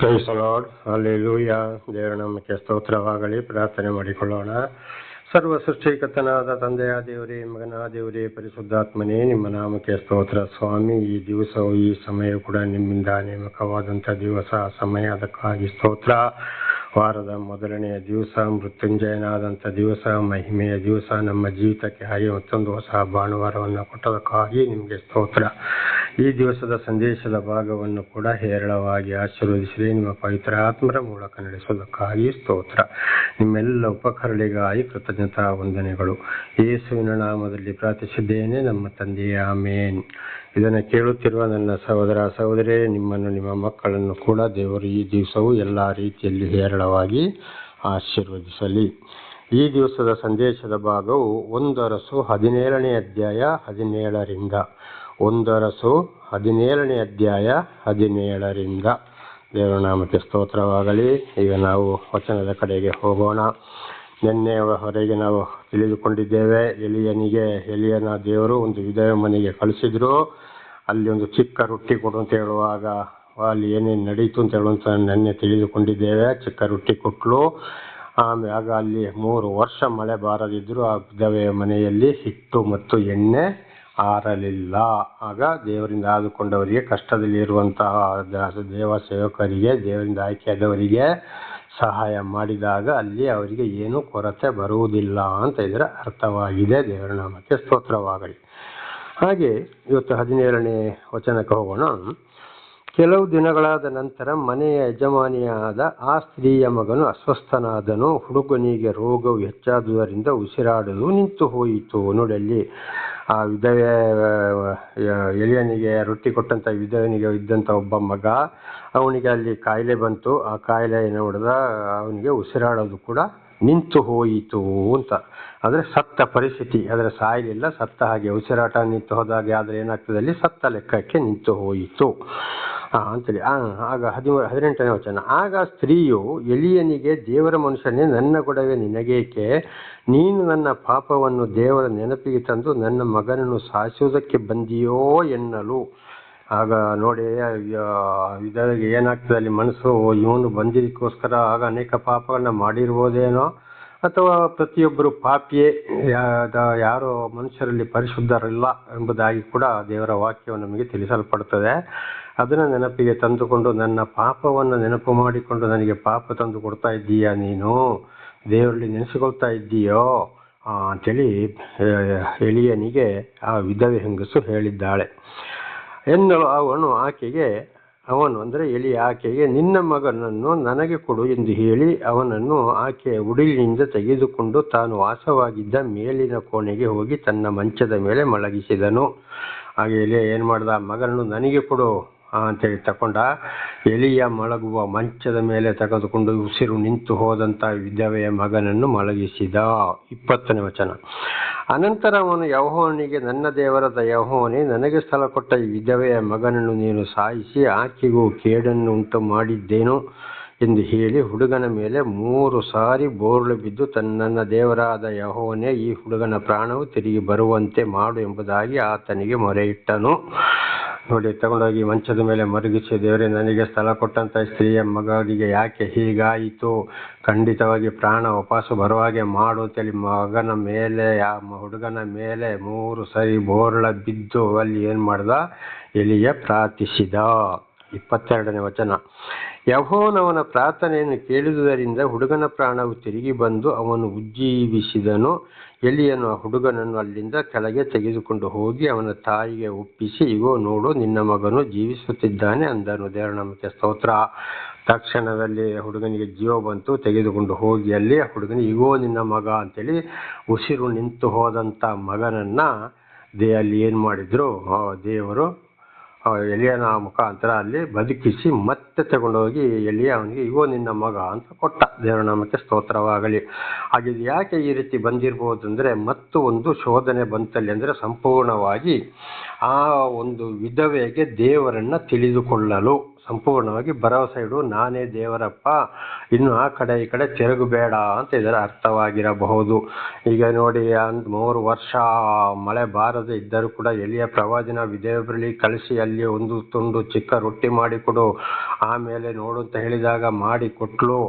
Price lord, hallelujah. ದೇವರ ನಾಮಕ್ಕೆ ಸ್ತೋತ್ರವಾಗಲಿ. ಪ್ರಾರ್ಥನೆ ಮಾಡಿಕೊಳ್ಳೋಣ. ಸರ್ವ ಸೃಷ್ಟಿಕರ್ತನಾದ ತಂದೆಯ ದೇವರೇ, ಮಗನ ದೇವರೇ, ಪರಿಶುದ್ಧಾತ್ಮನೇ, ನಿಮ್ಮ ನಾಮಕ್ಕೆ ಸ್ತೋತ್ರ ಸ್ವಾಮಿ. ಈ ದಿವಸವು ಈ ಸಮಯ ಕೂಡ ನಿಮ್ಮಿಂದ ನೇಮಕವಾದಂಥ ದಿವಸ, ಸಮಯ, ಅದಕ್ಕಾಗಿ ಸ್ತೋತ್ರ. ವಾರದ ಮೊದಲನೆಯ ದಿವಸ, ಮೃತ್ಯುಂಜಯನಾದಂಥ ದಿವಸ, ಮಹಿಮೆಯ ದಿವಸ, ನಮ್ಮ ಜೀವಿತಕ್ಕೆ ಹಾಗೆ ಮತ್ತೊಂದು ಹೊಸ ಭಾನುವಾರವನ್ನು ಕೊಟ್ಟದಕ್ಕಾಗಿ ನಿಮಗೆ ಸ್ತೋತ್ರ. ಈ ದಿವಸದ ಸಂದೇಶದ ಭಾಗವನ್ನು ಕೂಡ ಹೇರಳವಾಗಿ ಆಶೀರ್ವದಿಸಿದೆ. ನಿಮ್ಮ ಪವಿತ್ರ ಆತ್ಮರ ಮೂಲಕ ನಡೆಸುವುದಕ್ಕಾಗಿ ಸ್ತೋತ್ರ. ನಿಮ್ಮೆಲ್ಲ ಉಪಕರಣಗಳಿಗಾಗಿ ಕೃತಜ್ಞತಾ ವಂದನೆಗಳು. ಯೇಸುವಿನ ನಾಮದಲ್ಲಿ ಪ್ರಾರ್ಥಿಸಿದ್ದೇನೆ, ನಮ್ಮ ತಂದೆಯೇ, ಆಮೇನ್. ಇದನ್ನು ಕೇಳುತ್ತಿರುವ ನನ್ನ ಸಹೋದರ ಸಹೋದರೇ, ನಿಮ್ಮನ್ನು, ನಿಮ್ಮ ಮಕ್ಕಳನ್ನು ಕೂಡ ದೇವರು ಈ ದಿವಸವು ಎಲ್ಲ ರೀತಿಯಲ್ಲಿ ಹೇರಳವಾಗಿ ಆಶೀರ್ವದಿಸಲಿ. ಈ ದಿವಸದ ಸಂದೇಶದ ಭಾಗವು 1 ಅರಸು 17ನೇ ಅಧ್ಯಾಯ 17ರಿಂದ 1 ಅರಸು 17ನೇ ಅಧ್ಯಾಯ 17ರಿಂದ. ದೇವರ ನಾಮಕ್ಕೆ ಸ್ತೋತ್ರವಾಗಲಿ. ಈಗ ನಾವು ವಚನದ ಕಡೆಗೆ ಹೋಗೋಣ. ನಿನ್ನೆವರೆಗೆ ನಾವು ತಿಳಿದುಕೊಂಡಿದ್ದೇವೆ, ಎಲಿಯನ ದೇವರು ಒಂದು ವಿಧವೆ ಮನೆಗೆ ಕಳಿಸಿದ್ರು. ಅಲ್ಲಿ ಒಂದು ಚಿಕ್ಕ ರೊಟ್ಟಿ ಕೊಡು ಅಂತ ಹೇಳುವಾಗ ಅಲ್ಲಿ ಏನೇನು ನಡೀತು ಅಂತ ಹೇಳುವಂತ ನಿನ್ನೆ ತಿಳಿದುಕೊಂಡಿದ್ದೇವೆ. ಚಿಕ್ಕ ರೊಟ್ಟಿ ಕೊಟ್ಟಲು. ಆಗ ಅಲ್ಲಿ 3 ವರ್ಷ ಮಳೆ ಬಾರದಿದ್ರು ಆ ವಿಧವೆಯ ಮನೆಯಲ್ಲಿ ಹಿಟ್ಟು ಮತ್ತು ಎಣ್ಣೆ ಆರಲಿಲ್ಲ. ಆಗ ದೇವರಿಂದ ಆದುಕೊಂಡವರಿಗೆ, ಕಷ್ಟದಲ್ಲಿ ಇರುವಂತಹ ದೇವ ಸೇವಕರಿಗೆ, ದೇವರಿಂದ ಆಯ್ಕೆಯಾದವರಿಗೆ ಸಹಾಯ ಮಾಡಿದಾಗ ಅಲ್ಲಿ ಅವರಿಗೆ ಏನೂ ಕೊರತೆ ಬರುವುದಿಲ್ಲ ಅಂತ ಇದರ ಅರ್ಥವಾಗಿದೆ. ದೇವರ ನಾಮಕ್ಕೆ ಸ್ತೋತ್ರವಾಗಲಿ. ಹಾಗೆ ಇವತ್ತು 17ನೇ ವಚನಕ್ಕೆ ಹೋಗೋಣ. ಕೆಲವು ದಿನಗಳಾದ ನಂತರ ಮನೆಯ ಯಜಮಾನಿಯಾದ ಆ ಸ್ತ್ರೀಯ ಮಗನು ಅಸ್ವಸ್ಥನಾದನು. ಹುಡುಗನಿಗೆ ರೋಗವು ಹೆಚ್ಚಾದುದರಿಂದ ಉಸಿರಾಡಲು ನಿಂತು ಹೋಯಿತು. ನೋಡಿ, ಅಲ್ಲಿ ಆ ವಿಧವೆ, ಎಲಿಯನಿಗೆ ರೊಟ್ಟಿ ಕೊಟ್ಟಂಥ ವಿಧವನಿಗೆ ಇದ್ದಂಥ ಒಬ್ಬ ಮಗ, ಅವನಿಗೆ ಅಲ್ಲಿ ಕಾಯಿಲೆ ಬಂತು. ಆ ಕಾಯಿಲೆ ನೋಡಿದ ಅವನಿಗೆ ಉಸಿರಾಡೋದು ಕೂಡ ನಿಂತು ಹೋಯಿತು ಅಂತ. ಅಂದರೆ ಸತ್ತ ಪರಿಸ್ಥಿತಿ, ಆದರೆ ಸಾಯಲಿಲ್ಲ, ಸತ್ತ ಹಾಗೆ. ಉಸಿರಾಟ ನಿಂತು ಹೋದಾಗ ಆದರೆ ಏನಾಗ್ತದೆ, ಅಲ್ಲಿ ಸತ್ತ ಲೆಕ್ಕಕ್ಕೆ ನಿಂತು ಹೋಯಿತು ಅಂತೇಳಿ. ಆಗ 18ನೇ ವಚನ. ಆಗ ಸ್ತ್ರೀಯು ಎಲಿಯನಿಗೆ, ದೇವರ ಮನುಷ್ಯನೇ, ನನ್ನ ಗೊಡವೆ ನಿನಗೇಕೆ? ನೀನು ನನ್ನ ಪಾಪವನ್ನು ದೇವರ ನೆನಪಿಗೆ ತಂದು ನನ್ನ ಮಗನನ್ನು ಸಾಯಿಸುವುದಕ್ಕೆ ಬಂದಿಯೋ ಎನ್ನಲು. ಆಗ ನೋಡಿ, ಇದರಿಗೆ ಏನಾಗ್ತದೆ ಅಲ್ಲಿ ಮನಸ್ಸು, ಇವನು ಬಂದಿದ್ದಕ್ಕೋಸ್ಕರ ಆಗ ಅನೇಕ ಪಾಪಗಳನ್ನ ಮಾಡಿರ್ಬೋದೇನೋ, ಅಥವಾ ಪ್ರತಿಯೊಬ್ಬರು ಪಾಪಿಯೇ, ಯಾರೋ ಮನುಷ್ಯರಲ್ಲಿ ಪರಿಶುದ್ಧರಿಲ್ಲ ಎಂಬುದಾಗಿ ಕೂಡ ದೇವರ ವಾಕ್ಯವು ನಮಗೆ ತಿಳಿಸಲ್ಪಡ್ತದೆ. ಅದನ್ನು ನೆನಪಿಗೆ ತಂದುಕೊಂಡು, ನನ್ನ ಪಾಪವನ್ನು ನೆನಪು ಮಾಡಿಕೊಂಡು ನನಗೆ ಪಾಪ ತಂದು ಕೊಡ್ತಾ ಇದ್ದೀಯಾ ನೀನು, ದೇವರಲ್ಲಿ ನೆನೆಸಿಕೊಳ್ತಾ ಇದ್ದೀಯೋ ಅಂಥೇಳಿ ಎಲಿಯನಿಗೆ ಆ ವಿಧವೆ ಹೆಂಗಸು ಹೇಳಿದ್ದಾಳೆ. ಎನ್ನಲು ಅವನು ಅಂದರೆ ಎಲಿ ಆಕೆಗೆ, ನಿನ್ನ ಮಗನನ್ನು ನನಗೆ ಕೊಡು ಎಂದು ಹೇಳಿ ಅವನನ್ನು ಆಕೆಯ ಉಡಿಲಿನಿಂದ ತೆಗೆದುಕೊಂಡು ತಾನು ವಾಸವಾಗಿದ್ದ ಮೇಲಿನ ಕೋಣೆಗೆ ಹೋಗಿ ತನ್ನ ಮಂಚದ ಮೇಲೆ ಮಲಗಿಸಿದನು. ಹಾಗೆ ಎಲಿಯ ಏನು ಮಾಡ್ದ, ಮಗನನ್ನು ನನಗೆ ಕೊಡು ಅಂತೇಳಿ ತಗೊಂಡ. ಎಲಿಯ ಮಲಗುವ ಮಂಚದ ಮೇಲೆ ತೆಗೆದುಕೊಂಡು ಉಸಿರು ನಿಂತು ಹೋದಂಥ ವಿಧವೆಯ ಮಗನನ್ನು ಮಲಗಿಸಿದ. 20ನೇ ವಚನ. ಅನಂತರ ಅವನು ಯೆಹೋವನಿಗೆ, ನನ್ನ ದೇವರಾದ ಯೆಹೋವನೇ, ನನಗೆ ಸ್ಥಳ ಕೊಟ್ಟ ಈ ವಿಧವೆಯ ಮಗನನ್ನು ನೀನು ಸಾಯಿಸಿ ಆಕೆಗೂ ಕೇಡನ್ನು ಉಂಟು ಮಾಡಿದ್ದೇನು ಎಂದು ಹೇಳಿ ಹುಡುಗನ ಮೇಲೆ 3 ಸಾರಿ ಬೋರ್ಲು ಬಿದ್ದು, ನನ್ನ ದೇವರಾದ ಯೆಹೋವನೇ, ಈ ಹುಡುಗನ ಪ್ರಾಣವು ತಿರುಗಿ ಬರುವಂತೆ ಮಾಡು ಎಂಬುದಾಗಿ ಆತನಿಗೆ ಮೊರೆಯಿಟ್ಟನು. ನೋಡಿ, ತಗೊಂಡೋಗಿ ಮಂಚದ ಮೇಲೆ ಮರುಗಿಸಿ, ದೇವರೇ, ನನಗೆ ಸ್ಥಳ ಕೊಟ್ಟಂಥ ಸ್ತ್ರೀಯ ಮಗನಿಗೆ ಯಾಕೆ ಹೀಗಾಯಿತು? ಖಂಡಿತವಾಗಿ ಪ್ರಾಣ ವಾಪಸ್ಸು ಬರುವಾಗೆ ಮಾಡು ಅಂತೇಳಿ ಮಗನ ಮೇಲೆ, ಹುಡುಗನ ಮೇಲೆ 3 ಸರಿ ಬೋರ್ಳ ಬಿದ್ದು ಅಲ್ಲಿ ಏನು ಮಾಡ್ದ, ಎಲಿಯ ಪ್ರಾರ್ಥಿಸಿದ. 22ನೇ ವಚನ. ಯೆಹೋವನವನ ಪ್ರಾರ್ಥನೆಯನ್ನು ಕೇಳಿದುದರಿಂದ ಹುಡುಗನ ಪ್ರಾಣವು ತಿರುಗಿ ಬಂದು ಅವನು ಉಜ್ಜೀವಿಸಿದನು. ಎಲಿಯನು ಆ ಹುಡುಗನನ್ನು ಅಲ್ಲಿಂದ ಕೆಳಗೆ ತೆಗೆದುಕೊಂಡು ಹೋಗಿ ಅವನ ತಾಯಿಗೆ ಒಪ್ಪಿಸಿ, ಇಗೋ ನೋಡು, ನಿನ್ನ ಮಗನು ಜೀವಿಸುತ್ತಿದ್ದಾನೆ ಅಂದನು. ದೇವರ ನಾಮಕ್ಕೆ ಸ್ತೋತ್ರ. ತಕ್ಷಣದಲ್ಲಿ ಹುಡುಗನಿಗೆ ಜೀವ ಬಂತು. ತೆಗೆದುಕೊಂಡು ಹೋಗಿ ಅಲ್ಲಿ ಆ ಹುಡುಗನಿಗೆ, ಇಗೋ ನಿನ್ನ ಮಗ ಅಂತೇಳಿ ಉಸಿರು ನಿಂತು ಹೋದಂಥ ಮಗನನ್ನ ಅಲ್ಲಿ ಏನು ಮಾಡಿದ್ರು, ದೇವರು ಎಲಿಯನ ಮುಖಾಂತರ ಅಲ್ಲಿ ಬದುಕಿಸಿ ಮತ್ತೆ ತಗೊಂಡೋಗಿ ಎಲಿಯ ಅವನಿಗೆ, ಇಗೋ ನಿನ್ನ ಮಗ ಅಂತ ಕೊಟ್ಟ. ದೇವರ ನಾಮಕ್ಕೆ ಸ್ತೋತ್ರವಾಗಲಿ. ಹಾಗೆ ಯಾಕೆ ಈ ರೀತಿ ಬಂದಿರ್ಬೋದು ಅಂದರೆ, ಮತ್ತು ಒಂದು ಶೋಧನೆ ಬಂತಲ್ಲಿ. ಅಂದರೆ ಸಂಪೂರ್ಣವಾಗಿ ಆ ಒಂದು ವಿಧವೆಗೆ ದೇವರನ್ನ ತಿಳಿದುಕೊಳ್ಳಲು ಸಂಪೂರ್ಣವಾಗಿ ಭರವಸೆ ಇಡು, ನಾನೇ ದೇವರಪ್ಪ, ಇನ್ನು ಆ ಕಡೆ ಈ ಕಡೆ ತಿರುಗಬೇಡ ಅಂತ ಇದರ ಅರ್ಥವಾಗಿರಬಹುದು. ಈಗ ನೋಡಿ 3 ವರ್ಷ ಮಳೆ ಬಾರದೆ ಇದ್ದರೂ ಕೂಡ ಎಲಿಯ ಪ್ರವಾದಿನ ವಿಧೇಯರಲ್ಲಿ ಕಳಿಸಿ ಅಲ್ಲಿ ಒಂದು ತುಂಡು ಚಿಕ್ಕ ರೊಟ್ಟಿ ಮಾಡಿಕೊಡು, ಆಮೇಲೆ ನೋಡು ಅಂತ ಹೇಳಿದಾಗ ಮಾಡಿ ಕೊಟ್ಲು.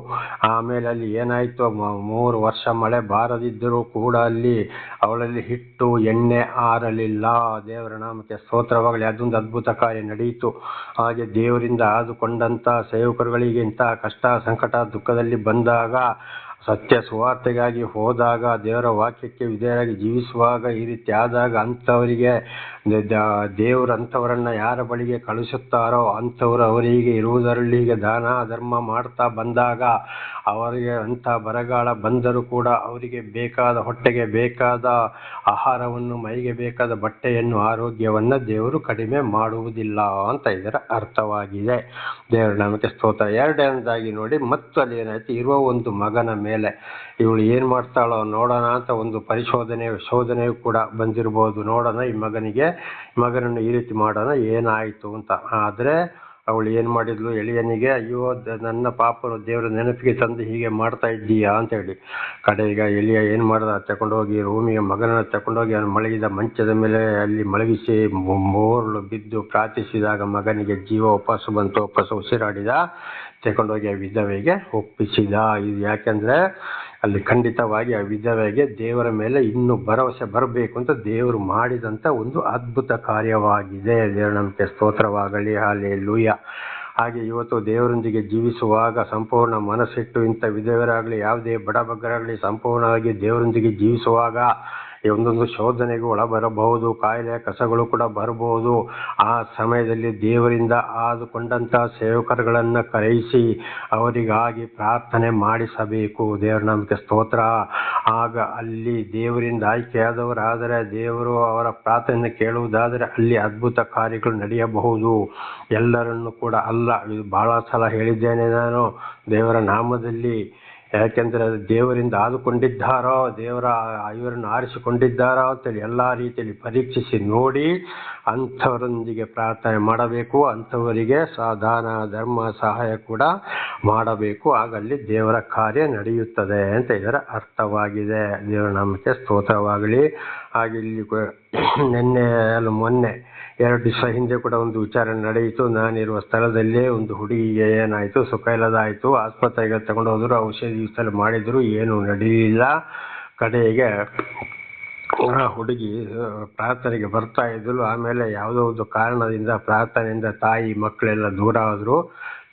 ಆಮೇಲೆ ಅಲ್ಲಿ ಏನಾಯ್ತು, 3 ವರ್ಷ ಮಳೆ ಬಾರದಿದ್ದರೂ ಕೂಡ ಅಲ್ಲಿ ಅವಳಲ್ಲಿ ಹಿಟ್ಟು ಎಣ್ಣೆ ಆರಲಿಲ್ಲ. ದೇವರ ನಾಮಕ್ಕೆ ಸ್ತೋತ್ರವಾಗಲಿ. ಅದೊಂದು ಅದ್ಭುತ ಕಾರ್ಯ ನಡೆಯಿತು. ಹಾಗೆ ದೇವರಿಂದ ಆದುಕೊಂಡಂತ ಸೇವಕರುಗಳಿಗೆ ಇಂತಹ ಕಷ್ಟ ಸಂಕಟ ದುಃಖದಲ್ಲಿ ಬಂದಾಗ, ಸತ್ಯ ಸುವಾರ್ತೆಗಾಗಿ ಹೋದಾಗ, ದೇವರ ವಾಕ್ಯಕ್ಕೆ ವಿಧೇಯರಾಗಿ ಜೀವಿಸುವಾಗ ಈ ರೀತಿ ಆದಾಗ ಅಂಥವರಿಗೆ ದೇವರು ಅಂಥವರನ್ನ ಯಾರ ಬಳಿಗೆ ಕಳಿಸುತ್ತಾರೋ ಅಂಥವರು ಅವರಿಗೆ ಇರುವುದರಲ್ಲಿ ದಾನ ಧರ್ಮ ಮಾಡ್ತಾ ಬಂದಾಗ, ಅವರಿಗೆ ಅಂಥ ಬರಗಾಲ ಬಂದರೂ ಕೂಡ ಅವರಿಗೆ ಬೇಕಾದ ಹೊಟ್ಟೆಗೆ ಬೇಕಾದ ಆಹಾರವನ್ನು, ಮೈಗೆ ಬೇಕಾದ ಬಟ್ಟೆಯನ್ನು, ಆರೋಗ್ಯವನ್ನು ದೇವರು ಕಡಿಮೆ ಮಾಡುವುದಿಲ್ಲ ಅಂತ ಇದರ ಅರ್ಥವಾಗಿದೆ. ದೇವರ ನಾಮಕ್ಕೆ ಸ್ತೋತ್ರ. ಎರಡನೇದಾಗಿ ನೋಡಿ, ಮತ್ತು ಅಲ್ಲಿ ಏನಾಯ್ತು, ಇರುವ ಒಂದು ಮಗನ ಮೇಲೆ ಇವಳು ಏನು ಮಾಡ್ತಾಳೋ ನೋಡೋಣ ಅಂತ ಒಂದು ಶೋಧನೆಯು ಕೂಡ ಬಂದಿರಬಹುದು. ನೋಡೋಣ ಈ ಮಗನನ್ನು ಈ ರೀತಿ ಮಾಡೋಣ ಏನಾಯಿತು ಅಂತ. ಆದರೆ ಅವಳು ಏನು ಮಾಡಿದ್ಲು, ಎಲಿಯನಿಗೆ, ಅಯ್ಯೋ ನನ್ನ ಪಾಪನು ದೇವರ ನೆನಪಿಗೆ ತಂದು ಹೀಗೆ ಮಾಡ್ತಾ ಇದ್ದೀಯಾ ಅಂತ ಹೇಳಿ. ಕಡೆಗ ಎಲಿಯ ಏನು ಮಾಡ್ದ, ತಗೊಂಡೋಗಿ ರೂಮಿಗೆ ಮಗನನ್ನು ತಗೊಂಡೋಗಿ ಅವನು ಮಲಗಿದ ಮಂಚದ ಮೇಲೆ ಅಲ್ಲಿ ಮಲಗಿಸಿ ಮೋರ್ಲು ಬಿದ್ದು ಪ್ರಾರ್ಥಿಸಿದಾಗ ಮಗನಿಗೆ ಜೀವ ವಾಪಸ್ಸು ಬಂತು, ವಾಪಸ್ಸು ಉಸಿರಾಡಿದ, ತಗೊಂಡೋಗಿ ಆ ವಿಧವೆಗೆ ಒಪ್ಪಿಸಿದ. ಇದು ಯಾಕೆಂದ್ರೆ ಅಲ್ಲಿ ಖಂಡಿತವಾಗಿ ಆ ವಿಧವೆಗೆ ದೇವರ ಮೇಲೆ ಇನ್ನೂ ಭರವಸೆ ಬರಬೇಕು ಅಂತ ದೇವರು ಮಾಡಿದಂಥ ಒಂದು ಅದ್ಭುತ ಕಾರ್ಯವಾಗಿದೆ. ದೇವರ ನಮಗೆ ಸ್ತೋತ್ರವಾಗಲಿ. ಹಲ್ಲೆಲೂಯಾ. ಹಾಗೆ ಇವತ್ತು ದೇವರೊಂದಿಗೆ ಜೀವಿಸುವಾಗ ಸಂಪೂರ್ಣ ಮನಸ್ಸಿಟ್ಟು ಇಂಥ ವಿಧವರಾಗಲಿ ಯಾವುದೇ ಬಡಬಗ್ಗರಾಗಲಿ ಸಂಪೂರ್ಣವಾಗಿ ದೇವರೊಂದಿಗೆ ಜೀವಿಸುವಾಗ ಒಂದೊಂದು ಶೋಧನೆಗೂ ಒಳಬರಬಹುದು, ಕಾಯಿಲೆ ಕಸಗಳು ಕೂಡ ಬರಬಹುದು. ಆ ಸಮಯದಲ್ಲಿ ದೇವರಿಂದ ಆದುಕೊಂಡಂತಹ ಸೇವಕರುಗಳನ್ನು ಕರೆಯಿಸಿ ಅವರಿಗಾಗಿ ಪ್ರಾರ್ಥನೆ ಮಾಡಿಸಬೇಕು. ದೇವರ ನಮಗೆ ಸ್ತೋತ್ರ. ಆಗ ಅಲ್ಲಿ ದೇವರಿಂದ ಆಯ್ಕೆಯಾದವರಾದರೆ, ದೇವರು ಅವರ ಪ್ರಾರ್ಥನೆ ಕೇಳುವುದಾದರೆ ಅಲ್ಲಿ ಅದ್ಭುತ ಕಾರ್ಯಗಳು ನಡೆಯಬಹುದು. ಎಲ್ಲರನ್ನು ಕೂಡ ಅಲ್ಲ, ಇದು ಬಹಳ ಸಲ ಹೇಳಿದ್ದೇನೆ ನಾನು, ದೇವರ ನಾಮದಲ್ಲಿ. ಯಾಕೆಂದರೆ ದೇವರಿಂದ ಆದುಕೊಂಡಿದ್ದಾರೋ, ಇವರನ್ನು ಆರಿಸಿಕೊಂಡಿದ್ದಾರೋ ಅಂತೇಳಿ ಎಲ್ಲ ರೀತಿಯಲ್ಲಿ ಪರೀಕ್ಷಿಸಿ ನೋಡಿ ಅಂಥವರೊಂದಿಗೆ ಪ್ರಾರ್ಥನೆ ಮಾಡಬೇಕು. ಅಂಥವರಿಗೆ ದಾನ ಧರ್ಮ ಸಹಾಯ ಕೂಡ ಮಾಡಬೇಕು. ಆಗಲ್ಲಿ ದೇವರ ಕಾರ್ಯ ನಡೆಯುತ್ತದೆ ಅಂತ ಇದರ ಅರ್ಥವಾಗಿದೆ. ದೇವರ ನಾಮಕ್ಕೆ ಸ್ತೋತ್ರವಾಗಲಿ. ಹಾಗೆ ಇಲ್ಲಿ ಮೊನ್ನೆ 2 ದಿವಸ ಹಿಂದೆ ಕೂಡ ಒಂದು ವಿಚಾರಣೆ ನಡೆಯಿತು. ನಾನಿರುವ ಸ್ಥಳದಲ್ಲೇ ಒಂದು ಹುಡುಗಿಗೆ ಏನಾಯಿತು, ಸುಖ ಇಲ್ಲದಾಯಿತು. ಆಸ್ಪತ್ರೆಗೆ ತಗೊಂಡು ಹೋದ್ರು, ಔಷಧಿ ಮಾಡಿದ್ರು, ಏನು ನಡೆಯಲಿಲ್ಲ. ಕಡೆಗೆ ಆ ಹುಡುಗಿ ಪ್ರಾರ್ಥನೆಗೆ ಬರ್ತಾ ಇದ್ಲು. ಆಮೇಲೆ ಯಾವುದೋ ಒಂದು ಕಾರಣದಿಂದ ಪ್ರಾರ್ಥನೆಯಿಂದ ತಾಯಿ ಮಕ್ಕಳೆಲ್ಲ ದೂರ ಆದರು.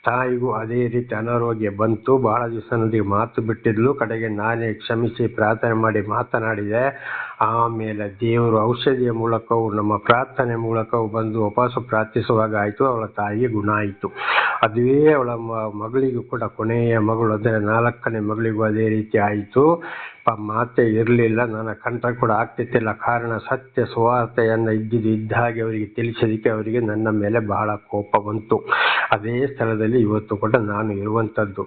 ತಾಯಿಗೂ ಅದೇ ರೀತಿ ಅನಾರೋಗ್ಯ ಬಂತು. ಬಹಳ ದಿವಸ ನದಿಗೆ ಮಾತು ಬಿಟ್ಟಿದ್ಲು. ಕಡೆಗೆ ನಾನೇ ಕ್ಷಮಿಸಿ ಪ್ರಾರ್ಥನೆ ಮಾಡಿ ಮಾತನಾಡಿದೆ. ಆಮೇಲೆ ದೇವರು ಔಷಧಿಯ ಮೂಲಕವೂ ನಮ್ಮ ಪ್ರಾರ್ಥನೆ ಮೂಲಕವೂ ಬಂದು ವಾಪಸ್ಸು ಪ್ರಾರ್ಥಿಸುವಾಗ ಆಯಿತು, ಅವಳ ತಾಯಿಗೆ ಗುಣ ಆಯಿತು. ಅದುವೇ ಅವಳ ಮಗಳಿಗೂ ಕೂಡ, ಕೊನೆಯ ಮಗಳು ಅಂದರೆ 4ನೇ ಮಗಳಿಗೂ ಅದೇ ರೀತಿ ಆಯಿತು. ಮಾತೇ ಇರಲಿಲ್ಲ, ನನ್ನ ಕಂಠ ಕೂಡ ಆಗ್ತಿತ್ತಿಲ್ಲ. ಕಾರಣ ಸತ್ಯ ಸುವಾರ್ತೆಯನ್ನು ಇದ್ದ ಹಾಗೆ ಅವರಿಗೆ ತಿಳಿಸೋದಕ್ಕೆ ಅವರಿಗೆ ನನ್ನ ಮೇಲೆ ಬಹಳ ಕೋಪ ಬಂತು. ಅದೇ ಸ್ಥಳದಲ್ಲಿ ಇವತ್ತು ಕೂಡ ನಾನು ಇರುವಂಥದ್ದು.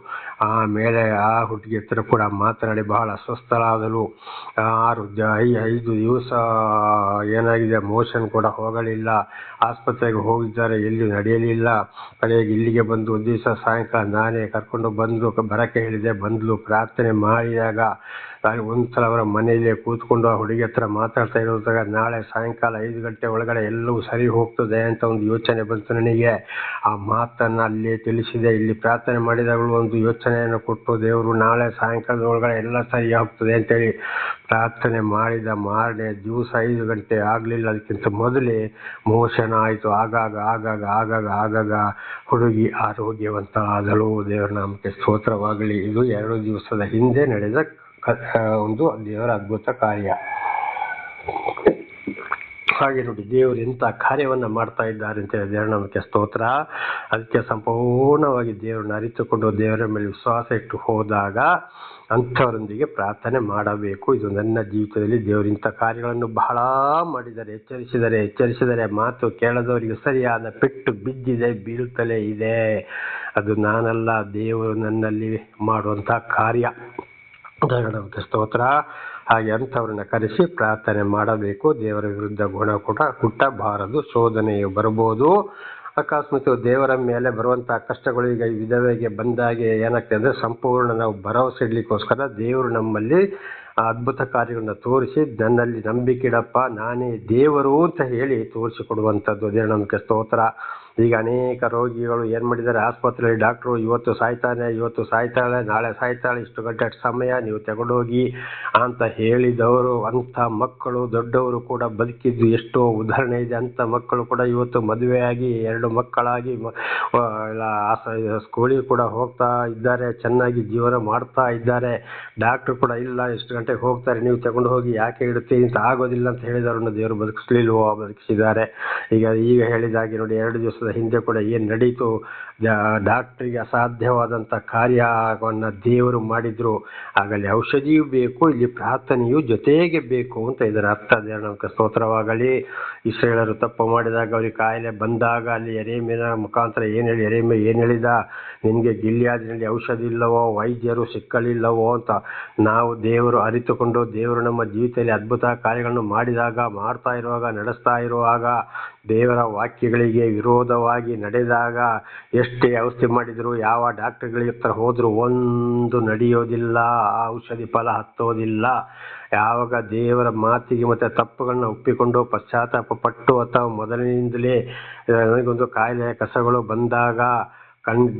ಆಮೇಲೆ ಆ ಹುಡುಗಿ ಹತ್ರ ಕೂಡ ಮಾತನಾಡಿ ಬಹಳ ಅಸ್ವಸ್ಥರಾದಳು. 5 ದಿವಸ ಏನಾಗಿದೆ, ಮೋಷನ್ ಕೂಡ ಹೋಗಲಿಲ್ಲ. ಆಸ್ಪತ್ರೆಗೆ ಹೋಗಿದ್ದಾರೆ, ಎಲ್ಲಿ ನಡೆಯಲಿಲ್ಲ. ಕಡೆಗೆ ಇಲ್ಲಿಗೆ ಬಂದು ಒಂದು ದಿವಸ ಸಾಯಂಕಾಲ ನಾನೇ ಕರ್ಕೊಂಡು ಬಂದು ಬರಕ್ಕೆ ಹೇಳಿದೆ. ಬಂದ್ಲು. ಪ್ರಾರ್ಥನೆ ಮಾಡಿದಾಗ ಒಂದ್ಸಲ ಅವರ ಮನೆಯಲ್ಲೇ ಕೂತ್ಕೊಂಡು ಆ ಹುಡುಗಿ ಹತ್ರ ಮಾತಾಡ್ತಾ ಇರೋದಾಗ ನಾಳೆ ಸಾಯಂಕಾಲ 5 ಗಂಟೆ ಒಳಗಡೆ ಎಲ್ಲವೂ ಸರಿ ಹೋಗ್ತದೆ ಅಂತ ಒಂದು ಯೋಚನೆ ಬಂತು ನನಗೆ. ಆ ಮಾತನ್ನು ಅಲ್ಲೇ ತಿಳಿಸಿದೆ. ಇಲ್ಲಿ ಪ್ರಾರ್ಥನೆ ಮಾಡಿದಾಗಲೂ ಒಂದು ಯೋಚನೆಯನ್ನು ಕೊಟ್ಟು, ದೇವರು ನಾಳೆ ಸಾಯಂಕಾಲದ ಒಳಗಡೆ ಎಲ್ಲ ಸರಿ ಆಗ್ತದೆ ಅಂತೇಳಿ ಪ್ರಾರ್ಥನೆ ಮಾಡಿದ ಮಾರನೇ ದಿವಸ 5 ಗಂಟೆ ಆಗಲಿಲ್ಲ, ಅದಕ್ಕಿಂತ ಮೊದಲೇ ಮೋಷನ್ ಆಯಿತು. ಆಗಾಗ ಹುಡುಗಿ ಆರೋಗ್ಯವಂತಳಾದಳು. ದೇವರ ನಾಮಕ್ಕೆ ಸ್ತೋತ್ರವಾಗಲಿ. ಇದು 2 ದಿವಸದ ಹಿಂದೆ ನಡೆದ ಒಂದು ದೇವರ ಅದ್ಭುತ ಕಾರ್ಯ. ಹಾಗೆ ನೋಡಿ, ದೇವರು ಎಂಥ ಕಾರ್ಯವನ್ನು ಮಾಡ್ತಾ ಇದ್ದಾರೆ ಅಂತ ಹೇಳಿ ದೇವರ ನಾಮಕ್ಕೆ ಸ್ತೋತ್ರ. ಅದಕ್ಕೆ ಸಂಪೂರ್ಣವಾಗಿ ದೇವರನ್ನು ಅರಿತುಕೊಂಡು ದೇವರ ಮೇಲೆ ವಿಶ್ವಾಸ ಇಟ್ಟು ಹೋದಾಗ ಅಂಥವರೊಂದಿಗೆ ಪ್ರಾರ್ಥನೆ ಮಾಡಬೇಕು. ಇದು ನನ್ನ ಜೀವಿತದಲ್ಲಿ ದೇವರು ಇಂಥ ಕಾರ್ಯಗಳನ್ನು ಬಹಳ ಮಾಡಿದ್ದಾರೆ. ಎಚ್ಚರಿಸಿದರೆ ಮಾತು ಕೇಳದವರಿಗೆ ಸರಿಯಾದ ಪೆಟ್ಟು ಬಿದ್ದಿದೆ, ಬೀಳ್ತಲೇ ಇದೆ. ಅದು ನಾನಲ್ಲ, ದೇವರು ನನ್ನಲ್ಲಿ ಮಾಡುವಂಥ ಕಾರ್ಯ. ದೇವರ ನಾಮಕ್ಕೆ ಸ್ತೋತ್ರ. ಹಾಗೆ ಅಂಥವ್ರನ್ನ ಕರೆಸಿ ಪ್ರಾರ್ಥನೆ ಮಾಡಬೇಕು. ದೇವರ ವಿರುದ್ಧ ಗುಣ ಕೂಡ ಹುಟ್ಟಬಾರದು. ಶೋಧನೆಯು ಬರಬಹುದು. ಅಕಸ್ಮಾತ್ ದೇವರ ಮೇಲೆ ಬರುವಂತಹ ಕಷ್ಟಗಳು ಈಗ ಈ ವಿಧವೆಗೆ ಬಂದಾಗೆ ಏನಾಗ್ತದೆ ಅಂದ್ರೆ ಸಂಪೂರ್ಣ ನಾವು ಭರವಸೆ ಇಡ್ಲಿಕ್ಕೋಸ್ಕರ ದೇವರು ನಮ್ಮಲ್ಲಿ ಆ ಅದ್ಭುತ ಕಾರ್ಯಗಳನ್ನ ತೋರಿಸಿ ನನ್ನಲ್ಲಿ ನಂಬಿಕೆ ಇಡಪ್ಪ ನಾನೇ ದೇವರು ಅಂತ ಹೇಳಿ ತೋರಿಸಿಕೊಡುವಂಥದ್ದು. ದೇವರ ನಮಗೆ ಸ್ತೋತ್ರ. ಈಗ ಅನೇಕ ರೋಗಿಗಳು ಏನ್ ಮಾಡಿದ್ದಾರೆ, ಆಸ್ಪತ್ರೆಯಲ್ಲಿ ಡಾಕ್ಟ್ರು ಇವತ್ತು ಸಾಯ್ತಾನೆ, ಇವತ್ತು ಸಾಯ್ತಾಳೆ, ನಾಳೆ ಸಾಯ್ತಾಳೆ, ಇಷ್ಟು ಗಂಟೆ ಸಮಯ ನೀವು ತಗೊಂಡೋಗಿ ಅಂತ ಹೇಳಿದವರು, ಅಂಥ ಮಕ್ಕಳು ದೊಡ್ಡವರು ಕೂಡ ಬದುಕಿದ್ದು ಎಷ್ಟೋ ಉದಾಹರಣೆ ಇದೆ. ಅಂಥ ಮಕ್ಕಳು ಕೂಡ ಇವತ್ತು ಮದುವೆಯಾಗಿ 2 ಮಕ್ಕಳಾಗಿ ಸ್ಕೂಲಿಗೆ ಕೂಡ ಹೋಗ್ತಾ ಇದ್ದಾರೆ, ಚೆನ್ನಾಗಿ ಜೀವನ ಮಾಡ್ತಾ ಇದ್ದಾರೆ. ಡಾಕ್ಟ್ರು ಕೂಡ ಇಲ್ಲ ಇಷ್ಟು ಗಂಟೆಗೆ ಹೋಗ್ತಾರೆ, ನೀವು ತಗೊಂಡು ಹೋಗಿ ಯಾಕೆ ಇಡುತ್ತೀರಿ ಅಂತ ಆಗೋದಿಲ್ಲ ಅಂತ ಹೇಳಿದವ್ರನ್ನ ದೇವರು ಬದುಕಿಸಿದ್ದಾರೆ. ಈಗ ಹೇಳಿದಾಗೆ ನೋಡಿ, 2 ದಿವಸದ ಹಿಂದೆ ಕೂಡ ಏನು ನಡೀತು, ಡಾಕ್ಟ್ರಿಗೆ ಅಸಾಧ್ಯವಾದಂಥ ಕಾರ್ಯವನ್ನು ದೇವರು ಮಾಡಿದ್ರು. ಆಗಲಿ ಔಷಧಿಯೂ ಬೇಕು, ಇಲ್ಲಿ ಪ್ರಾರ್ಥನೆಯೂ ಜೊತೆಗೆ ಬೇಕು ಅಂತ ಇದರ ಅರ್ಥ. ದೇವರ ಸ್ತೋತ್ರವಾಗಲಿ. ಇಸ್ರಾಯೇಲರು ತಪ್ಪು ಮಾಡಿದಾಗ ಅವ್ರಿಗೆ ಕಾಯಿಲೆ ಬಂದಾಗ ಅಲ್ಲಿ ಯೆರೆಮೀಯನ ಮುಖಾಂತರ ಯೆರೆಮೀಯ ಏನು ಹೇಳಿದ, ನಿನಗೆ ಗಿಲ್ಯಾದಿನಲ್ಲಿ ಔಷಧಿ ಇಲ್ಲವೋ, ವೈದ್ಯರು ಸಿಕ್ಕಲಿಲ್ಲವೋ ಅಂತ. ನಾವು ದೇವರು ಅರಿತುಕೊಂಡು ದೇವರು ನಮ್ಮ ಜೀವಿತದಲ್ಲಿ ಅದ್ಭುತ ಕಾರ್ಯಗಳನ್ನು ಮಾಡ್ತಾ ಇರುವಾಗ, ನಡೆಸ್ತಾ ಇರುವಾಗ, ದೇವರ ವಾಕ್ಯಗಳಿಗೆ ವಿರೋಧವಾಗಿ ನಡೆದಾಗ ಎಷ್ಟೇ ಔಷಧಿ ಮಾಡಿದ್ರು, ಯಾವ ಡಾಕ್ಟರ್ಗಳಿಗೆ ಹತ್ರ ಹೋದ್ರು ಒಂದು ನಡೆಯೋದಿಲ್ಲ, ಔಷಧಿ ಫಲ ಹತ್ತೋದಿಲ್ಲ. ಯಾವಾಗ ದೇವರ ಮಾತಿಗೆ ಮತ್ತೆ ತಪ್ಪುಗಳನ್ನ ಒಪ್ಪಿಕೊಂಡು ಪಶ್ಚಾತ್ತಾಪ ಪಟ್ಟು ಅಥವಾ ಮೊದಲಿನಿಂದಲೇ ನನಗೊಂದು ಕಾಯಿಲೆ ಕಸಗಳು ಬಂದಾಗ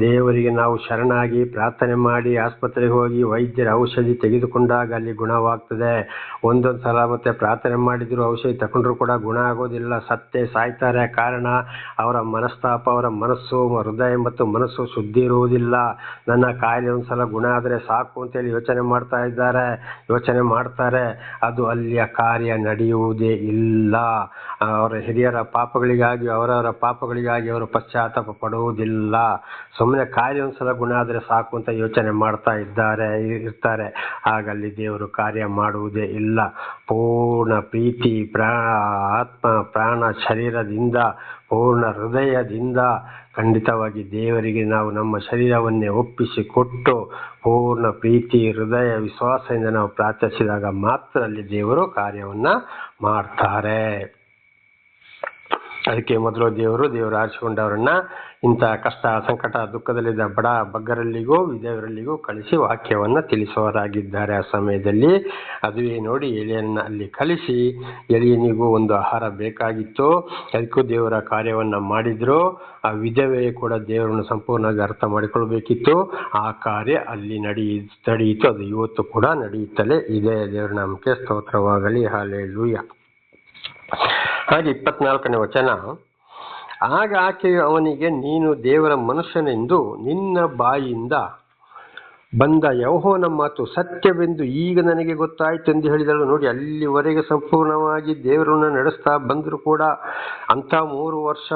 ದೇವರಿಗೆ ನಾವು ಶರಣಾಗಿ ಪ್ರಾರ್ಥನೆ ಮಾಡಿ ಆಸ್ಪತ್ರೆಗೆ ಹೋಗಿ ವೈದ್ಯರ ಔಷಧಿ ತೆಗೆದುಕೊಂಡಾಗ ಅಲ್ಲಿ ಗುಣವಾಗ್ತದೆ. ಒಂದೊಂದು ಸಲ ಮತ್ತೆ ಪ್ರಾರ್ಥನೆ ಮಾಡಿದ್ರು ಔಷಧಿ ತಗೊಂಡ್ರು ಕೂಡ ಗುಣ ಆಗೋದಿಲ್ಲ, ಸತ್ತೇ ಸಾಯ್ತಾರೆ. ಕಾರಣ ಅವರ ಮನಸ್ತಾಪ, ಅವರ ಮನಸ್ಸು, ಹೃದಯ ಮತ್ತು ಮನಸ್ಸು ಶುದ್ಧಿ ಇರುವುದಿಲ್ಲ. ನನ್ನ ಕಾಯಿಲೆ ಒಂದ್ಸಲ ಗುಣ ಆದರೆ ಸಾಕು ಅಂತೇಳಿ ಯೋಚನೆ ಮಾಡ್ತಾರೆ. ಅದು ಅಲ್ಲಿಯ ಕಾರ್ಯ ನಡೆಯುವುದೇ ಇಲ್ಲ. ಅವರ ಹಿರಿಯರ ಪಾಪಗಳಿಗಾಗಿ, ಅವರವರ ಪಾಪಗಳಿಗಾಗಿ ಅವರು ಪಶ್ಚಾತ್ತಾಪ ಪಡುವುದಿಲ್ಲ. ಸುಮ್ಮನೆ ಕಾರ್ಯ ಒಂದ್ಸಲ ಗುಣ ಆದರೆ ಸಾಕು ಅಂತ ಯೋಚನೆ ಮಾಡ್ತಾ ಇರ್ತಾರೆ. ಆಗಲ್ಲಿ ದೇವರು ಕಾರ್ಯ ಮಾಡುವುದೇ ಇಲ್ಲ. ಪೂರ್ಣ ಪ್ರೀತಿ, ಆತ್ಮ, ಪ್ರಾಣ, ಶರೀರದಿಂದ, ಪೂರ್ಣ ಹೃದಯದಿಂದ ಖಂಡಿತವಾಗಿ ದೇವರಿಗೆ ನಾವು ನಮ್ಮ ಶರೀರವನ್ನೇ ಒಪ್ಪಿಸಿಕೊಟ್ಟು ಪೂರ್ಣ ಪ್ರೀತಿ, ಹೃದಯ, ವಿಶ್ವಾಸದಿಂದ ನಾವು ಪ್ರಾರ್ಥಿಸಿದಾಗ ಮಾತ್ರ ಅಲ್ಲಿ ದೇವರು ಕಾರ್ಯವನ್ನ ಮಾಡ್ತಾರೆ. ಅದಕ್ಕೆ ಮೊದಲು ದೇವರು ಆರಿಸಿಕೊಂಡವರನ್ನ ಇಂಥ ಕಷ್ಟ, ಸಂಕಟ, ದುಃಖದಲ್ಲಿದ್ದ ಬಡ ಬಗ್ಗರಲ್ಲಿಗೂ ವಿಧವರಲ್ಲಿಗೂ ಕಳಿಸಿ ವಾಕ್ಯವನ್ನ ತಿಳಿಸುವವರಾಗಿದ್ದಾರೆ. ಆ ಸಮಯದಲ್ಲಿ ಅದುವೇ ನೋಡಿ ಎಲಿಯನ್ನ ಅಲ್ಲಿ ಕಳಿಸಿ, ಎಲಿಯನಿಗೂ ಒಂದು ಆಹಾರ ಬೇಕಾಗಿತ್ತು, ಅದಕ್ಕೂ ದೇವರ ಕಾರ್ಯವನ್ನ ಮಾಡಿದ್ರು. ಆ ವಿಧವೆ ಕೂಡ ದೇವರನ್ನು ಸಂಪೂರ್ಣವಾಗಿ ಅರ್ಥ ಮಾಡಿಕೊಳ್ಬೇಕಿತ್ತು. ಆ ಕಾರ್ಯ ಅಲ್ಲಿ ನಡೆಯಿತು. ಅದು ಇವತ್ತು ಕೂಡ ನಡೆಯುತ್ತಲೇ ಇದೆ. ದೇವರ ನಾಮಕ್ಕೆ ಸ್ತೋತ್ರವಾಗಲಿ. ಹಲ್ಲೆಲೂಯಾ. ಹಾಗೆ 24ನೇ ವಚನ, ಆಗ ಆಕೆಯು ಅವನಿಗೆ, ನೀನು ದೇವರ ಮನುಷ್ಯನೆಂದು ನಿನ್ನ ಬಾಯಿಯಿಂದ ಬಂದ ಯೆಹೋವನ ಮಾತು ಸತ್ಯವೆಂದು ಈಗ ನನಗೆ ಗೊತ್ತಾಯ್ತು ಎಂದು ಹೇಳಿದಳು. ನೋಡಿ, ಅಲ್ಲಿವರೆಗೆ ಸಂಪೂರ್ಣವಾಗಿ ದೇವರನ್ನ ನಡೆಸ್ತಾ ಬಂದ್ರು ಕೂಡ ಅಂತ 3 ವರ್ಷ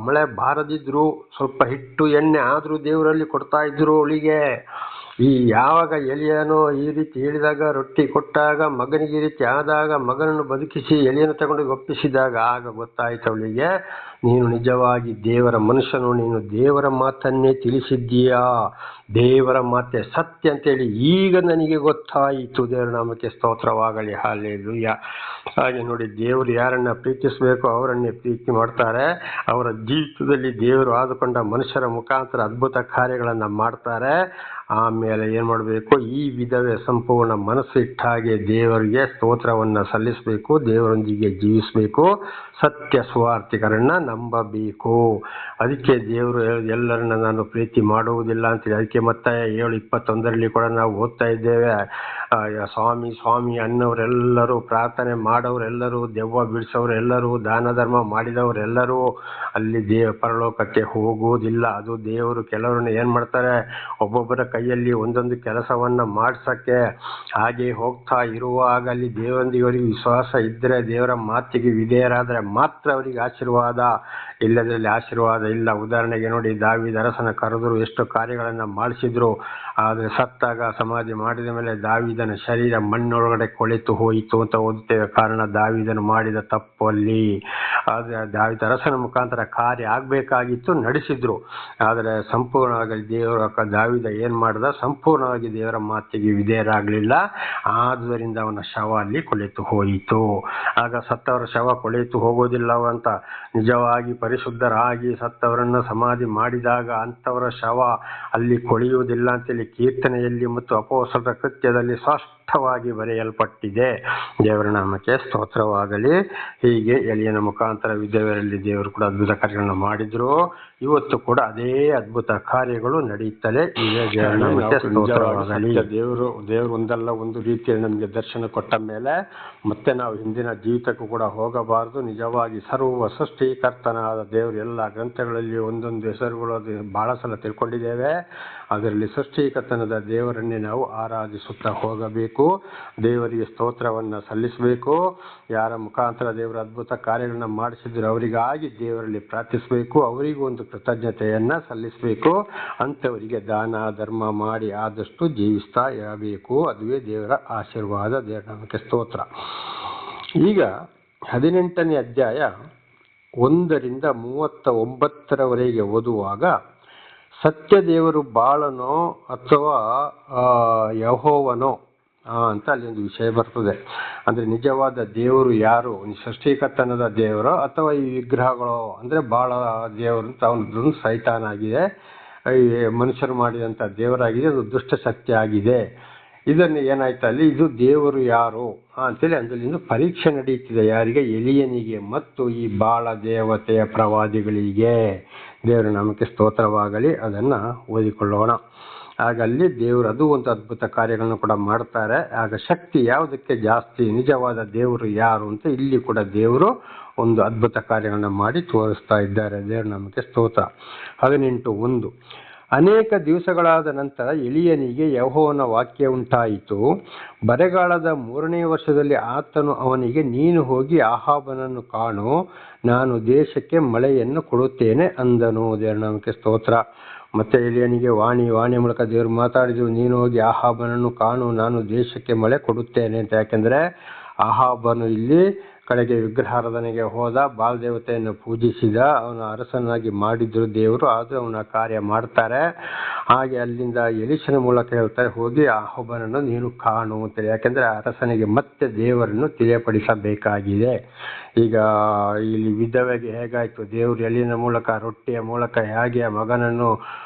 ಮಳೆ ಬಾರದಿದ್ರು, ಸ್ವಲ್ಪ ಹಿಟ್ಟು ಎಣ್ಣೆ ಆದ್ರೂ ದೇವರಲ್ಲಿ ಕೊಡ್ತಾ ಇದ್ರು ಅವಳಿಗೆ. ಯಾವಾಗ ಎಲಿಯನು ಈ ರೀತಿ ಹೇಳಿದಾಗ, ರೊಟ್ಟಿ ಕೊಟ್ಟಾಗ, ಮಗನಿಗೆ ಈ ರೀತಿ ಆದಾಗ, ಮಗನನ್ನು ಬದುಕಿಸಿ ಎಲಿಯನ್ನು ತಗೊಂಡು ಒಪ್ಪಿಸಿದಾಗ ಆಗ ಗೊತ್ತಾಯ್ತು ಅವಳಿಗೆ, ನೀನು ನಿಜವಾಗಿ ದೇವರ ಮನುಷ್ಯನು, ನೀನು ದೇವರ ಮಾತನ್ನೇ ತಿಳಿಸಿದ್ದೀಯಾ, ದೇವರ ಮಾತೆ ಸತ್ಯ ಅಂತೇಳಿ ಈಗ ನನಗೆ ಗೊತ್ತಾಯಿತು. ದೇವರ ನಾಮಕ್ಕೆ ಸ್ತೋತ್ರವಾಗಲಿ. ಹಲ್ಲೆಲೂಯಾ. ಹಾಗೆ ನೋಡಿ, ದೇವರು ಯಾರನ್ನ ಪ್ರೀತಿಸಬೇಕು ಅವರನ್ನೇ ಪ್ರೀತಿ ಮಾಡ್ತಾರೆ. ಅವರ ಜೀವಿತದಲ್ಲಿ ದೇವರು ಆದುಕೊಂಡ ಮನುಷ್ಯರ ಮುಖಾಂತರ ಅದ್ಭುತ ಕಾರ್ಯಗಳನ್ನ ಮಾಡ್ತಾರೆ. ಆಮೇಲೆ ಏನ್ ಮಾಡಬೇಕು, ಈ ವಿಧವೇ ಸಂಪೂರ್ಣ ಮನಸ್ಸಿಟ್ಟ ಹಾಗೆ ದೇವರಿಗೆ ಸ್ತೋತ್ರವನ್ನ ಸಲ್ಲಿಸಬೇಕು, ದೇವರೊಂದಿಗೆ ಜೀವಿಸಬೇಕು, ಸತ್ಯ ಸುವಾರ್ತಿಕರನ್ನ ನಂಬಬೇಕು. ಅದಕ್ಕೆ ದೇವರು ಎಲ್ಲರನ್ನ ನಾನು ಪ್ರೀತಿ ಮಾಡುವುದಿಲ್ಲ ಅಂತೇಳಿ, ಅದಕ್ಕೆ ಮತ್ತೆ 7:21 ಕೂಡ ನಾವು ಓದ್ತಾ ಇದ್ದೇವೆ, ಸ್ವಾಮಿ ಸ್ವಾಮಿ ಅನ್ನೋರೆಲ್ಲರೂ, ಪ್ರಾರ್ಥನೆ ಮಾಡೋರೆಲ್ಲರೂ, ದೆವ್ವ ಬಿಡಿಸೋರೆಲ್ಲರೂ, ದಾನ ಧರ್ಮ ಮಾಡಿದವರೆಲ್ಲರೂ ಅಲ್ಲಿ ಪರಲೋಕಕ್ಕೆ ಹೋಗುವುದಿಲ್ಲ. ಅದು ದೇವರು ಕೆಲವರನ್ನ ಏನ್ ಮಾಡ್ತಾರೆ, ಒಬ್ಬೊಬ್ಬರ ಕೈಯಲ್ಲಿ ಒಂದೊಂದು ಕೆಲಸವನ್ನ ಮಾಡ್ಸಕ್ಕೆ ಹಾಗೆ ಹೋಗ್ತಾ ಇರುವಾಗ ಅಲ್ಲಿ ದೇವರೊಂದಿಗೆ ಅವರಿಗೆ ವಿಶ್ವಾಸ ಇದ್ರೆ, ದೇವರ ಮಾತಿಗೆ ವಿಧೇಯರಾದ್ರೆ ಮಾತ್ರ ಅವರಿಗೆ ಆಶೀರ್ವಾದ, ಇಲ್ಲದ್ರಲ್ಲಿ ಆಶೀರ್ವಾದ ಇಲ್ಲ. ಉದಾಹರಣೆಗೆ ನೋಡಿ, ದಾವೀದ ಅರಸನ ಕರೆದರು, ಎಷ್ಟು ಕಾರ್ಯಗಳನ್ನ ಮಾಡಿಸಿದ್ರು, ಆದರೆ ಸತ್ತಾಗ ಸಮಾಧಿ ಮಾಡಿದ ಮೇಲೆ ದಾವೀದನ ಶರೀರ ಮಣ್ಣೊಳಗಡೆ ಕೊಳೆತು ಹೋಯಿತು ಅಂತ ಓದುತ್ತೇವೆ. ಕಾರಣ ದಾವೀದನು ಮಾಡಿದ ತಪ್ಪು ಅಲ್ಲಿ. ಆದರೆ ದಾವೀದ ಅರಸನ ಮುಖಾಂತರ ಕಾರ್ಯ ಆಗ್ಬೇಕಾಗಿತ್ತು, ನಡೆಸಿದ್ರು. ಆದರೆ ಸಂಪೂರ್ಣವಾಗಿ ದಾವೀದ ಏನ್ ಮಾಡ್ದ, ಸಂಪೂರ್ಣವಾಗಿ ದೇವರ ಮಾತಿಗೆ ವಿಧೇಯರಾಗಲಿಲ್ಲ. ಆದುದರಿಂದ ಅವನ ಶವ ಅಲ್ಲಿ ಕೊಳೆತು ಹೋಯಿತು. ಆಗ ಸತ್ತವರ ಶವ ಕೊಳೆತು ಹೋಗೋದಿಲ್ಲವಂತ ನಿಜವಾಗಿ ಪರಿಶುದ್ಧರಾಗಿ ಸತ್ತವರನ್ನು ಸಮಾಧಿ ಮಾಡಿದಾಗ ಅಂಥವರ ಶವ ಅಲ್ಲಿ ಕೊಳೆಯುವುದಿಲ್ಲ ಅಂತೇಳಿ ಕೀರ್ತನೆಯಲ್ಲಿ ಮತ್ತು ಅಪೊಸ್ತಲರ ಕೃತ್ಯದಲ್ಲಿ ಸ್ಪಷ್ಟವಾಗಿ ಬರೆಯಲ್ಪಟ್ಟಿದೆ. ದೇವರ ನಾಮಕ್ಕೆ ಸ್ತೋತ್ರವಾಗಲಿ. ಹೀಗೆ ಎಲಿಯನ ಮುಖಾಂತರ ವಿಧವೆಯರಲ್ಲಿ ದೇವರು ಕೂಡ ಅದ್ಭುತ ಕಾರ್ಯಗಳನ್ನು ಮಾಡಿದ್ರು. ಇವತ್ತು ಕೂಡ ಅದೇ ಅದ್ಭುತ ಕಾರ್ಯಗಳು ನಡೆಯುತ್ತಲೇ ಇವೆ. ದೇವರ ನಾಮಕ್ಕೆ ಸ್ತೋತ್ರವಾಗಲಿ. ದೇವರು ಒಂದಲ್ಲ ಒಂದು ರೀತಿಯಲ್ಲಿ ನಮಗೆ ದರ್ಶನ ಕೊಟ್ಟ ಮೇಲೆ ಮತ್ತೆ ನಾವು ಹಿಂದಿನ ಜೀವಿತಕ್ಕೂ ಕೂಡ ಹೋಗಬಾರದು. ನಿಜವಾಗಿ ಸರ್ವ ಸೃಷ್ಟಿಕರ್ತನಾದ ದೇವರು ಎಲ್ಲ ಗ್ರಂಥಗಳಲ್ಲಿ ಒಂದೊಂದು ಹೆಸರುಗಳು ಅದು ಬಹಳ ಸಲ ತಿಳ್ಕೊಂಡಿದ್ದೇವೆ. ಅದರಲ್ಲಿ ಸೃಷ್ಟಿಕರ್ತನದ ದೇವರನ್ನೇ ನಾವು ಆರಾಧಿಸುತ್ತಾ ಹೋಗಬೇಕು. ದೇವರಿಗೆ ಸ್ತೋತ್ರವನ್ನು ಸಲ್ಲಿಸಬೇಕು. ಯಾರ ಮುಖಾಂತರ ದೇವರ ಅದ್ಭುತ ಕಾರ್ಯಗಳನ್ನ ಮಾಡಿಸಿದ್ರು ಅವರಿಗಾಗಿ ದೇವರಲ್ಲಿ ಪ್ರಾರ್ಥಿಸಬೇಕು. ಅವರಿಗೂ ಒಂದು ಕೃತಜ್ಞತೆಯನ್ನ ಸಲ್ಲಿಸಬೇಕು. ಅಂಥವರಿಗೆ ದಾನ ಧರ್ಮ ಮಾಡಿ ಆದಷ್ಟು ಜೀವಿಸ್ತಾ ಇರಬೇಕು. ಅದುವೇ ದೇವರ ಆಶೀರ್ವಾದ. ದೇವರ ನಾಮಕ್ಕೆ ಸ್ತೋತ್ರ. ಈಗ 18ನೇ ಅಧ್ಯಾಯ 1ರಿಂದ 39ರವರೆಗೆ ಓದುವಾಗ ಸತ್ಯದೇವರು ಬಾಳನೋ ಅಥವಾ ಯೆಹೋವನೋ ಅಂತ ಅಲ್ಲಿ ಒಂದು ವಿಷಯ ಬರ್ತದೆ. ಅಂದರೆ ನಿಜವಾದ ದೇವರು ಯಾರು, ಸೃಷ್ಟಿಕರ್ತನದ ದೇವರು ಅಥವಾ ಈ ವಿಗ್ರಹಗಳು ಅಂದರೆ ಬಾಳ ದೇವರು ಅಂತ ಅವನದೊಂದು ಸೈತಾನಾಗಿದೆ, ಮನುಷ್ಯರು ಮಾಡಿದಂಥ ದೇವರಾಗಿದೆ, ಅದು ದುಷ್ಟಶಕ್ತಿ ಆಗಿದೆ. ಇದನ್ನು ಏನಾಯ್ತು ಅಲ್ಲಿ, ಇದು ದೇವರು ಯಾರು ಅಂತೇಳಿ ಅದರಿಂದ ಪರೀಕ್ಷೆ ನಡೀತಿದೆ. ಯಾರಿಗೆ? ಎಲಿಯನಿಗೆ ಮತ್ತು ಈ ಬಾಳ ದೇವತೆಯ ಪ್ರವಾದಿಗಳಿಗೆ. ದೇವರ ನಾಮಕ್ಕೆ ಸ್ತೋತ್ರವಾಗಲಿ. ಅದನ್ನು ಓದಿಕೊಳ್ಳೋಣ. ಆಗ ಅಲ್ಲಿ ದೇವರು ಅದು ಒಂದು ಅದ್ಭುತ ಕಾರ್ಯಗಳನ್ನು ಕೂಡ ಮಾಡ್ತಾರೆ. ಆಗ ಶಕ್ತಿ ಯಾವುದಕ್ಕೆ ಜಾಸ್ತಿ, ನಿಜವಾದ ದೇವರು ಯಾರು ಅಂತ ಇಲ್ಲಿ ಕೂಡ ದೇವರು ಒಂದು ಅದ್ಭುತ ಕಾರ್ಯಗಳನ್ನ ಮಾಡಿ ತೋರಿಸ್ತಾ ಇದ್ದಾರೆ. ದೇವರ ನಾಮಕ್ಕೆ ಸ್ತೋತ್ರ. 18:1 ಅನೇಕ ದಿವಸಗಳಾದ ನಂತರ ಎಲಿಯನಿಗೆ ಯೆಹೋವನ ವಾಕ್ಯ ಉಂಟಾಯಿತು. ಬರಗಾಲದ 3ನೇ ವರ್ಷದಲ್ಲಿ ಆತನು ಅವನಿಗೆ, ನೀನು ಹೋಗಿ ಆಹಾಬನನ್ನು ಕಾಣು, ನಾನು ದೇಶಕ್ಕೆ ಮಳೆಯನ್ನು ಕೊಡುತ್ತೇನೆ ಅಂದನು. ದೇವರ ನಾಮಕ್ಕೆ ಸ್ತೋತ್ರ. ಮತ್ತೆ ಎಲಿಯನಿಗೆ ವಾಣಿ ಮೂಲಕ ದೇವರು ಮಾತಾಡಿದ್ರು, ನೀನು ಹೋಗಿ ಆಹಾಬನನ್ನು ಕಾಣು, ನಾನು ದೇಶಕ್ಕೆ ಮಳೆ ಕೊಡುತ್ತೇನೆ ಅಂತ. ಯಾಕೆಂದ್ರೆ ಆಹಾಬನು ಇಲ್ಲಿ ಕಡೆಗೆ ವಿಗ್ರಹಾರಾಧನೆಗೆ ಹೋದ, ಬಾಲ್ ದೇವತೆಯನ್ನು ಪೂಜಿಸಿದ, ಅವನ ಅರಸನಾಗಿ ಮಾಡಿದ್ರು ದೇವರು. ಆದರೂ ಅವನ ಕಾರ್ಯ ಮಾಡ್ತಾರೆ. ಹಾಗೆ ಅಲ್ಲಿಂದ ಎಲೀಷನ ಮೂಲಕ ಹೇಳ್ತಾರೆ, ಹೋಗಿ ಆಹಾಬನನ್ನು ನೀನು ಕಾಣು ಅಂತೇಳಿ. ಯಾಕೆಂದ್ರೆ ಅರಸನಿಗೆ ಮತ್ತೆ ದೇವರನ್ನು ತಿಳಿಯಪಡಿಸಬೇಕಾಗಿದೆ. ಈಗ ಇಲ್ಲಿ ವಿಧವೆಗೆ ಹೇಗಾಯ್ತು, ದೇವರು ಎಲಿಯನ ಮೂಲಕ ರೊಟ್ಟಿಯ ಮೂಲಕ ಹೇಗೆ ಮಗನನ್ನು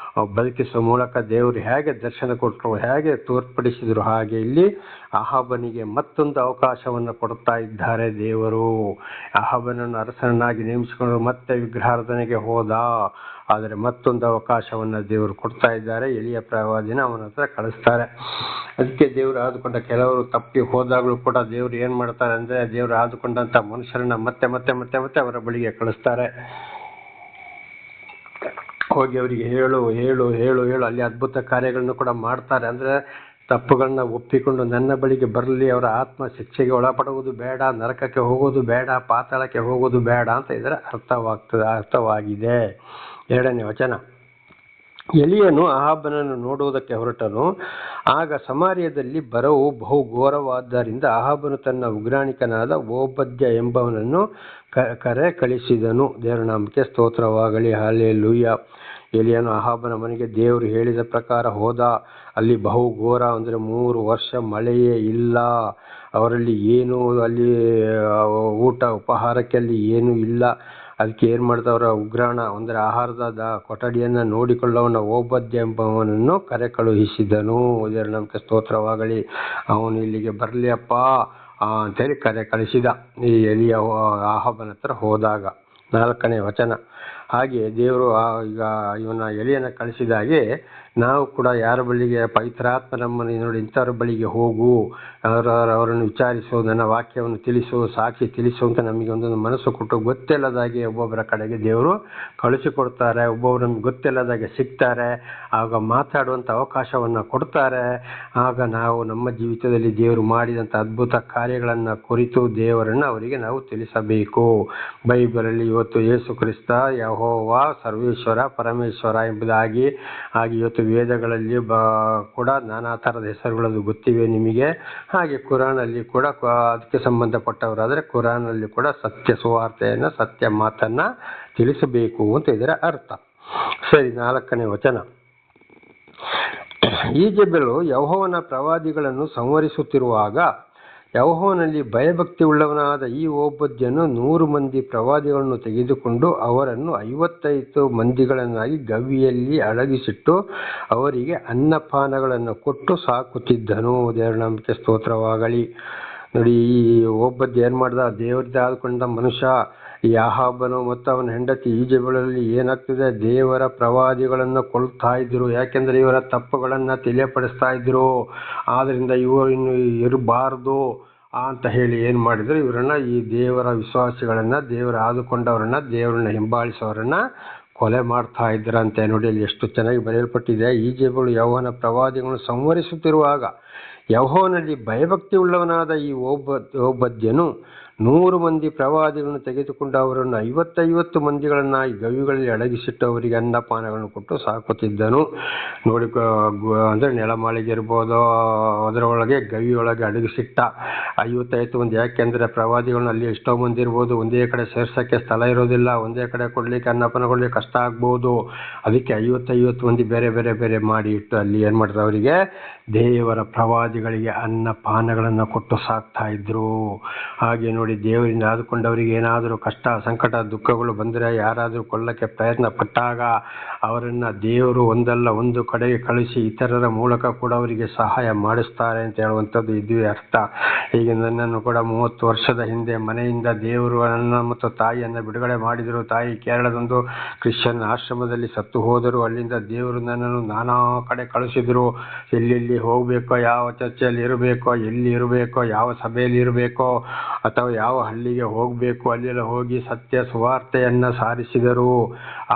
ಬದುಕಿಸುವ ಮೂಲಕ ದೇವರು ಹೇಗೆ ದರ್ಶನ ಕೊಟ್ಟರು, ಹೇಗೆ ತೋರ್ಪಡಿಸಿದ್ರು, ಹಾಗೆ ಇಲ್ಲಿ ಆಹಾಬನಿಗೆ ಮತ್ತೊಂದು ಅವಕಾಶವನ್ನು ಕೊಡ್ತಾ ಇದ್ದಾರೆ ದೇವರು. ಆಹಾಬನನ್ನು ಅರಸನನ್ನಾಗಿ ನೇಮಿಸಿಕೊಂಡು ಮತ್ತೆ ವಿಗ್ರಹಾರಾಧನೆಗೆ ಹೋದ. ಆದರೆ ಮತ್ತೊಂದು ಅವಕಾಶವನ್ನು ದೇವರು ಕೊಡ್ತಾ ಇದ್ದಾರೆ. ಎಲಿಯ ಪ್ರವಾದಿನ ಅವನ ಹತ್ರ ಕಳಿಸ್ತಾರೆ. ಅದಕ್ಕೆ ದೇವರು ಆದುಕೊಂಡ ಕೆಲವರು ತಪ್ಪಿ ಹೋದಾಗಲೂ ಕೂಡ ದೇವರು ಏನ್ ಮಾಡ್ತಾರೆ ಅಂದ್ರೆ, ದೇವರು ಆದುಕೊಂಡಂತ ಮನುಷ್ಯರನ್ನ ಮತ್ತೆ ಮತ್ತೆ ಮತ್ತೆ ಮತ್ತೆ ಅವರ ಬಳಿಗೆ ಕಳಿಸ್ತಾರೆ. ಹೋಗಿ ಅವರಿಗೆ ಹೇಳು ಹೇಳು ಹೇಳು ಹೇಳು ಅಲ್ಲಿ ಅದ್ಭುತ ಕಾರ್ಯಗಳನ್ನು ಕೂಡ ಮಾಡ್ತಾರೆ. ಅಂದ್ರೆ ತಪ್ಪುಗಳನ್ನ ಒಪ್ಪಿಕೊಂಡು ನನ್ನ ಬಳಿಗೆ ಬರಲಿ, ಅವರ ಆತ್ಮ ಶಿಕ್ಷೆಗೆ ಒಳಪಡುವುದು ಬೇಡ, ನರಕಕ್ಕೆ ಹೋಗೋದು ಬೇಡ, ಪಾತಾಳಕ್ಕೆ ಹೋಗೋದು ಬೇಡ ಅಂತ ಇದರ ಅರ್ಥವಾಗಿದೆ. 2ನೇ ವಚನ. ಎಲಿಯನು ಆಹಾಬನನ್ನು ನೋಡುವುದಕ್ಕೆ ಹೊರಟನು. ಆಗ ಸಮಾರ್ಯದಲ್ಲಿ ಬರವು ಬಹು ಘೋರವಾದ್ದರಿಂದ ಆಹಾಬನು ತನ್ನ ಉಗ್ರಾಣಿಕನಾದ ಓಬದ್ಯ ಎಂಬವನನ್ನು ಕರೆ ಕಳಿಸಿದನು. ದೇವರ ನಾಮಕ್ಕೆ ಸ್ತೋತ್ರವಾಗಲಿ. ಹಲ್ಲೆಲೂಯಾ. ಎಲಿಯನು ಆಹಾಬನ ಮನೆಗೆ ದೇವರು ಹೇಳಿದ ಪ್ರಕಾರ ಹೋದ. ಅಲ್ಲಿ ಬಹು ಘೋರ ಅಂದರೆ 3 ವರ್ಷ ಮಳೆಯೇ ಇಲ್ಲ. ಅವರಲ್ಲಿ ಏನು ಅಲ್ಲಿ ಊಟ ಉಪಹಾರಕ್ಕೆ ಅಲ್ಲಿ ಏನೂ ಇಲ್ಲ. ಅದಕ್ಕೆ ಏನು ಮಾಡ್ದವರ ಉಗ್ರಾಣ ಅಂದರೆ ಆಹಾರದ ಕೊಠಡಿಯನ್ನು ನೋಡಿಕೊಳ್ಳೋವನ ಓಬದ್ಯ ಎಂಬವನನ್ನು ಕರೆ ಕಳುಹಿಸಿದನು. ದೇವರ ನಾಮಕ್ಕೆ ಸ್ತೋತ್ರವಾಗಲಿ. ಅವನು ಇಲ್ಲಿಗೆ ಬರಲಿ ಅಪ್ಪ ಅಂತೇಳಿ ಕರೆ ಕಳಿಸಿದ. ಈ ಎಲಿಯ ಆಹಾಬನ ಹತ್ರ ಹೋದಾಗ. 4ನೇ ವಚನ. ಹಾಗೆ ದೇವರು ಈಗ ಇವನ ಎಲಿಯನ್ನ ಕಳಿಸಿದಾಗೆ ನಾವು ಕೂಡ ಯಾರ ಬಳಿಗೆ ಪವಿತ್ರಾತ್ಮ ನಮ್ಮನ್ನು ನೋಡಿ ಇಂಥವ್ರ ಬಳಿಗೆ ಹೋಗು, ಅವರನ್ನು ವಿಚಾರಿಸು, ನನ್ನ ವಾಕ್ಯವನ್ನು ತಿಳಿಸು, ಸಾಕ್ಷಿ ತಿಳಿಸು ಅಂತ ನಮಗೆ ಒಂದೊಂದು ಮನಸ್ಸು ಕೊಟ್ಟು ಗೊತ್ತಿಲ್ಲದಾಗೆ ಒಬ್ಬೊಬ್ಬರ ಕಡೆಗೆ ದೇವರು ಕಳಿಸಿಕೊಡ್ತಾರೆ. ಒಬ್ಬೊಬ್ಬರು ನಮ್ಗೆ ಗೊತ್ತಿಲ್ಲದಾಗೆ ಸಿಗ್ತಾರೆ. ಆಗ ಮಾತಾಡುವಂಥ ಅವಕಾಶವನ್ನು ಕೊಡ್ತಾರೆ. ಆಗ ನಾವು ನಮ್ಮ ಜೀವಿತದಲ್ಲಿ ದೇವರು ಮಾಡಿದಂಥ ಅದ್ಭುತ ಕಾರ್ಯಗಳನ್ನು ಕುರಿತು ದೇವರನ್ನು ಅವರಿಗೆ ನಾವು ತಿಳಿಸಬೇಕು. ಬೈಬಲಲ್ಲಿ ಇವತ್ತು ಯೇಸು ಕ್ರಿಸ್ತ ಯೆಹೋವ ಸರ್ವೇಶ್ವರ ಪರಮೇಶ್ವರ ಎಂಬುದಾಗಿ, ಹಾಗೆ ಇವತ್ತು ವೇದಗಳಲ್ಲಿ ಕೂಡ ನಾನಾ ಥರದ ಹೆಸರುಗಳದ್ದು ಗೊತ್ತಿವೆ ನಿಮಗೆ. ಹಾಗೆ ಕುರಾನಲ್ಲಿ ಕೂಡ ಅದಕ್ಕೆ ಸಂಬಂಧಪಟ್ಟವರಾದರೆ ಕುರಾನಲ್ಲಿ ಕೂಡ ಸತ್ಯ ಸುವಾರ್ತೆಯನ್ನು ಸತ್ಯ ಮಾತನ್ನ ತಿಳಿಸಬೇಕು ಅಂತ ಇದರ ಅರ್ಥ. ಸರಿ. 4ನೇ ವಚನ. ಈಜೆಬೆಲು ಯೆಹೋವನ ಪ್ರವಾದಿಗಳನ್ನು ಸಂಹರಿಸುತ್ತಿರುವಾಗ ಯೆಹೋವನಲ್ಲಿ ಭಯಭಕ್ತಿ ಉಳ್ಳವನಾದ ಈ ಓಬದ್ಯನು 100 ಮಂದಿ ಪ್ರವಾದಿಗಳನ್ನು ತೆಗೆದುಕೊಂಡು ಅವರನ್ನು 55 ಮಂದಿಗಳನ್ನಾಗಿ ಗವಿಯಲ್ಲಿ ಅಡಗಿಸಿಟ್ಟು ಅವರಿಗೆ ಅನ್ನಪಾನಗಳನ್ನು ಕೊಟ್ಟು ಸಾಕುತ್ತಿದ್ದನು. ದೇವರ ನಾಮಕ್ಕೆ ಸ್ತೋತ್ರವಾಗಲಿ. ನೋಡಿ, ಈ ಓಬದ್ಯ ಏನು ಮಾಡ್ದ? ದೇವರದೇ ಆದುಕೊಂಡ ಮನುಷ್ಯ. ಈ ಆಹಾಬನು ಮತ್ತು ಅವನ ಹೆಂಡತಿ ಈಜೆಬೆಲಲ್ಲಿ ಏನಾಗ್ತಿದೆ? ದೇವರ ಪ್ರವಾದಿಗಳನ್ನು ಕೊಲ್ತಾ ಇದ್ರು. ಯಾಕೆಂದ್ರೆ ಇವರ ತಪ್ಪುಗಳನ್ನು ತಿಳಿಯಪಡಿಸ್ತಾ ಇದ್ರು. ಆದ್ರಿಂದ ಇವರು ಇನ್ನು ಇರಬಾರ್ದು ಅಂತ ಹೇಳಿ ಏನು ಮಾಡಿದ್ರು? ಇವರನ್ನ, ಈ ದೇವರ ವಿಶ್ವಾಸಿಗಳನ್ನ, ದೇವರ ಆದುಕೊಂಡವರನ್ನ, ದೇವರನ್ನ ಹಿಂಬಾಲಿಸೋರನ್ನ ಕೊಲೆ ಮಾಡ್ತಾ ಇದ್ರಂತೆ. ನೋಡಿ, ಅಲ್ಲಿ ಎಷ್ಟು ಚೆನ್ನಾಗಿ ಬರೆಯಲ್ಪಟ್ಟಿದೆ. ಈಜೆಬೆಲು ಯೆಹೋವನ ಪ್ರವಾದಿಗಳನ್ನು ಸಂಹರಿಸುತ್ತಿರುವಾಗ ಯೆಹೋವನಲ್ಲಿ ಭಯಭಕ್ತಿ ಉಳ್ಳವನಾದ ಈ ಓಬದ್ಯನು 100 ಮಂದಿ ಪ್ರವಾದಿಗಳನ್ನು ತೆಗೆದುಕೊಂಡು ಅವರನ್ನು 55 ಮಂದಿಗಳನ್ನಾಗಿ ಗವಿಗಳಲ್ಲಿ ಅಡಗಿಸಿಟ್ಟು ಅವರಿಗೆ ಅನ್ನಪಾನಗಳನ್ನು ಕೊಟ್ಟು ಸಾಕುತ್ತಿದ್ದನು. ನೋಡಿ, ಅಂದರೆ ನೆಲಮಾಳಿಗೆ ಇರ್ಬೋದು, ಅದರೊಳಗೆ ಗವಿಯೊಳಗೆ ಅಡಗಿಸಿಟ್ಟ 55 ಮಂದಿ. ಯಾಕೆಂದರೆ ಪ್ರವಾದಿಗಳನ್ನ ಅಲ್ಲಿ ಎಷ್ಟೋ ಮಂದಿ ಇರ್ಬೋದು, ಒಂದೇ ಕಡೆ ಸೇರ್ಸೋಕ್ಕೆ ಸ್ಥಳ ಇರೋದಿಲ್ಲ, ಒಂದೇ ಕಡೆ ಕೊಡ್ಲಿಕ್ಕೆ ಅನ್ನಪಾನ ಕೊಡ್ಲಿಕ್ಕೆ ಕಷ್ಟ ಆಗ್ಬೋದು. ಅದಕ್ಕೆ 50 ಮಂದಿ ಬೇರೆ ಬೇರೆ ಬೇರೆ ಮಾಡಿ ಇಟ್ಟು ಅಲ್ಲಿ ಏನು ಮಾಡ್ತಾರೆ? ಅವರಿಗೆ ದೇವರ ಪ್ರವಾದಿಗಳಿಗೆ ಅನ್ನಪಾನಗಳನ್ನು ಕೊಟ್ಟು ಸಾಕ್ತಾ ಇದ್ರು. ಹಾಗೆ ನೋಡಿ, ದೇವರಿಂದ ಆದುಕೊಂಡವರಿಗೆ ಏನಾದರೂ ಕಷ್ಟ, ಸಂಕಟ, ದುಃಖಗಳು ಬಂದರೆ, ಯಾರಾದರೂ ಕೊಲ್ಲಕ್ಕೆ ಪ್ರಯತ್ನ ಪಟ್ಟಾಗ ಅವರನ್ನು ದೇವರು ಒಂದಲ್ಲ ಒಂದು ಕಡೆಗೆ ಕಳಿಸಿ ಇತರರ ಮೂಲಕ ಕೂಡ ಅವರಿಗೆ ಸಹಾಯ ಮಾಡಿಸ್ತಾರೆ ಅಂತ ಹೇಳುವಂಥದ್ದು ಇದುವೇ ಅರ್ಥ. ಈಗ ನನ್ನನ್ನು ಕೂಡ 30 ವರ್ಷದ ಹಿಂದೆ ಮನೆಯಿಂದ ದೇವರು ನನ್ನ ಮತ್ತು ತಾಯಿಯನ್ನು ಬಿಡುಗಡೆ ಮಾಡಿದರು. ತಾಯಿ ಕೇರಳದೊಂದು ಕ್ರಿಶ್ಚಿಯನ್ ಆಶ್ರಮದಲ್ಲಿ ಸತ್ತು ಹೋದರು. ಅಲ್ಲಿಂದ ದೇವರು ನನ್ನನ್ನು ನಾನಾ ಕಡೆ ಕಳಿಸಿದ್ರು. ಎಲ್ಲೆಲ್ಲಿ ಹೋಗಬೇಕೋ, ಯಾವ ಚರ್ಚೆಯಲ್ಲಿ ಇರಬೇಕೋ, ಎಲ್ಲಿ ಇರಬೇಕೋ, ಯಾವ ಸಭೆಯಲ್ಲಿ ಇರಬೇಕೋ, ಅಥವಾ ಯಾವ ಹಳ್ಳಿಗೆ ಹೋಗಬೇಕು, ಅಲ್ಲೆಲ್ಲ ಹೋಗಿ ಸತ್ಯ ಸುವಾರ್ತೆಯನ್ನು ಸಾರಿಸಿದರು.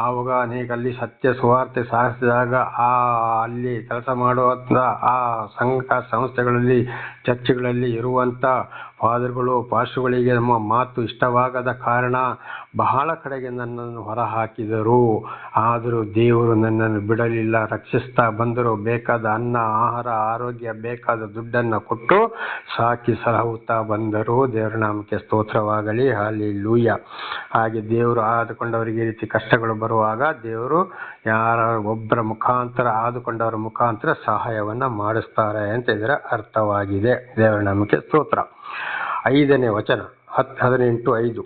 ಆವಾಗ ಅನೇಕ ಅಲ್ಲಿ ಸತ್ಯ ಸುವಾರ್ತೆ ಸಾರಿಸಿದಾಗ ಅಲ್ಲಿ ಕೆಲಸ ಮಾಡುವಂಥ ಆ ಸಂಸ್ಥೆಗಳಲ್ಲಿ, ಚರ್ಚ್ಗಳಲ್ಲಿ ಇರುವಂಥ ಫಾದರ್ಗಳು, ಪಾಸ್ಟರ್ಗಳಿಗೆ ನಮ್ಮ ಮಾತು ಇಷ್ಟವಾಗದ ಕಾರಣ ಬಹಳ ಕಡೆಗೆ ನನ್ನನ್ನು ಹೊರಹಾಕಿದರು. ಆದರೂ ದೇವರು ನನ್ನನ್ನು ಬಿಡಲಿಲ್ಲ, ರಕ್ಷಿಸ್ತಾ ಬಂದರು. ಬೇಕಾದ ಅನ್ನ, ಆಹಾರ, ಆರೋಗ್ಯ, ಬೇಕಾದ ದುಡ್ಡನ್ನು ಕೊಟ್ಟು ಸಾಕಿ ಸಲಹುತ್ತಾ ಬಂದರು. ದೇವರ ನಾಮಕ್ಕೆ ಸ್ತೋತ್ರವಾಗಲಿ. ಹಲ್ಲೆಲೂಯಾ. ಹಾಗೆ ದೇವರು ಆದುಕೊಂಡವರಿಗೆ ಈ ರೀತಿ ಕಷ್ಟಗಳು ಬರುವಾಗ ದೇವರು ಒಬ್ಬರ ಮುಖಾಂತರ, ಆದುಕೊಂಡವರ ಮುಖಾಂತರ ಸಹಾಯವನ್ನು ಮಾಡಿಸ್ತಾರೆ ಅಂತ ಇದರ ಅರ್ಥವಾಗಿದೆ. ದೇವರ ನಾಮಕ್ಕೆ ಸ್ತೋತ್ರ. 5ನೇ ವಚನ, 18:5.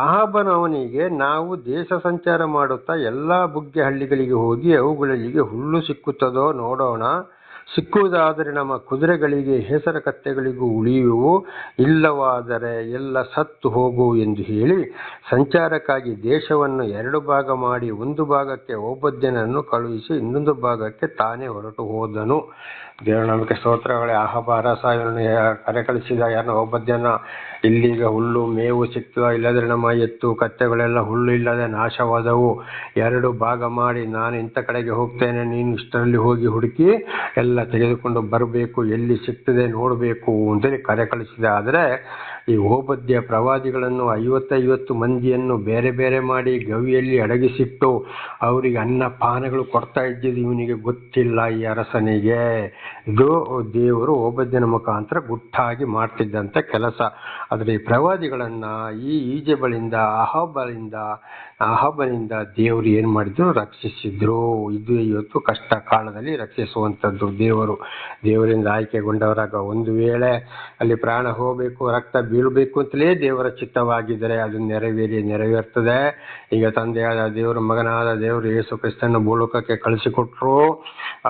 ಆಹಾಬನು ಅವನಿಗೆ, ನಾವು ದೇಶ ಸಂಚಾರ ಮಾಡುತ್ತಾ ಎಲ್ಲ ಬುಗ್ಗೆ ಹಳ್ಳಿಗಳಿಗೆ ಹೋಗಿ ಅವುಗಳಿಗೆ ಹುಲ್ಲು ಸಿಕ್ಕುತ್ತದೋ ನೋಡೋಣ. ಸಿಕ್ಕುವುದಾದರೆ ನಮ್ಮ ಕುದುರೆಗಳಿಗೆ, ಹೇಸರ ಕತ್ತೆಗಳಿಗೂ ಉಳಿಯುವು, ಇಲ್ಲವಾದರೆ ಎಲ್ಲ ಸತ್ತು ಹೋಗುವು ಎಂದು ಹೇಳಿ ಸಂಚಾರಕ್ಕಾಗಿ ದೇಶವನ್ನು 2 ಭಾಗ ಮಾಡಿ ಒಂದು ಭಾಗಕ್ಕೆ ಓಬದ್ಯನನ್ನು ಕಳುಹಿಸಿ ಇನ್ನೊಂದು ಭಾಗಕ್ಕೆ ತಾನೇ ಹೊರಟು ಹೋದನು. ದೇವರ ನಾಮಕ್ಕೆ ಸ್ತೋತ್ರಗಳೇ. ಆಹಾಬ ಅರಸ ಇವರನ್ನು ಕರೆ ಕಳಿಸಿದ ಯಾರನ್ನ? ಓಬದ್ಯನ. ಇಲ್ಲಿಗ ಹುಲ್ಲು ಮೇವು ಸಿಕ್ತದ, ಇಲ್ಲದ್ರೆ ನಮ್ಮ ಎತ್ತು ಕತ್ತೆಗಳೆಲ್ಲ ಹುಲ್ಲು ಇಲ್ಲದೆ ನಾಶವಾದವು. 2 ಭಾಗ ಮಾಡಿ, ನಾನು ಇಂಥ ಕಡೆಗೆ ಹೋಗ್ತೇನೆ, ನೀನು ಇಷ್ಟರಲ್ಲಿ ಹೋಗಿ ಹುಡುಕಿ ಎಲ್ಲ ತೆಗೆದುಕೊಂಡು ಬರಬೇಕು, ಎಲ್ಲಿ ಸಿಗ್ತದೆ ನೋಡಬೇಕು ಅಂತೇಳಿ ಕರೆ ಕಳಿಸಿದ. ಆದರೆ ಈ ಓಬದ್ಯ ಪ್ರವಾದಿಗಳನ್ನು 50 ಮಂದಿಯನ್ನು ಬೇರೆ ಬೇರೆ ಮಾಡಿ ಗವಿಯಲ್ಲಿ ಅಡಗಿಸಿಟ್ಟು ಅವರಿಗೆ ಅನ್ನಪಾನಗಳು ಕೊಡ್ತಾ ಇದ್ದಿದ್ದು ಇವನಿಗೆ ಗೊತ್ತಿಲ್ಲ, ಈ ಅರಸನಿಗೆ. ಇದು ದೇವರು ಓಬದ್ಯನ ಮುಖಾಂತರ ಗುಟ್ಟಾಗಿ ಮಾಡ್ತಿದ್ದಂಥ ಕೆಲಸ. ಆದರೆ ಈ ಪ್ರವಾದಿಗಳನ್ನ ಈ ಈಜೆಬೆಲಿಂದ, ಆಹಾಬನಿಂದ ದೇವರು ಏನು ಮಾಡಿದ್ರು? ರಕ್ಷಿಸಿದ್ರು. ಇದು ಇವತ್ತು ಕಷ್ಟ ಕಾಲದಲ್ಲಿ ರಕ್ಷಿಸುವಂಥದ್ದು ದೇವರಿಂದ ಆಯ್ಕೆಗೊಂಡವರಾಗ ಒಂದು ವೇಳೆ ಅಲ್ಲಿ ಪ್ರಾಣ ಹೋಗಬೇಕು, ರಕ್ತ ಬೀಳಬೇಕು ಅಂತಲೇ ದೇವರ ಚಿತ್ತವಾಗಿದ್ದರೆ ಅದು ನೆರವೇರ್ತದೆ. ಈಗ ತಂದೆಯಾದ ದೇವರು, ಮಗನಾದ ದೇವರು ಯೇಸು ಕ್ರಿಸ್ತನ ಭೂಲೋಕಕ್ಕೆ ಕಳಿಸಿಕೊಟ್ರು.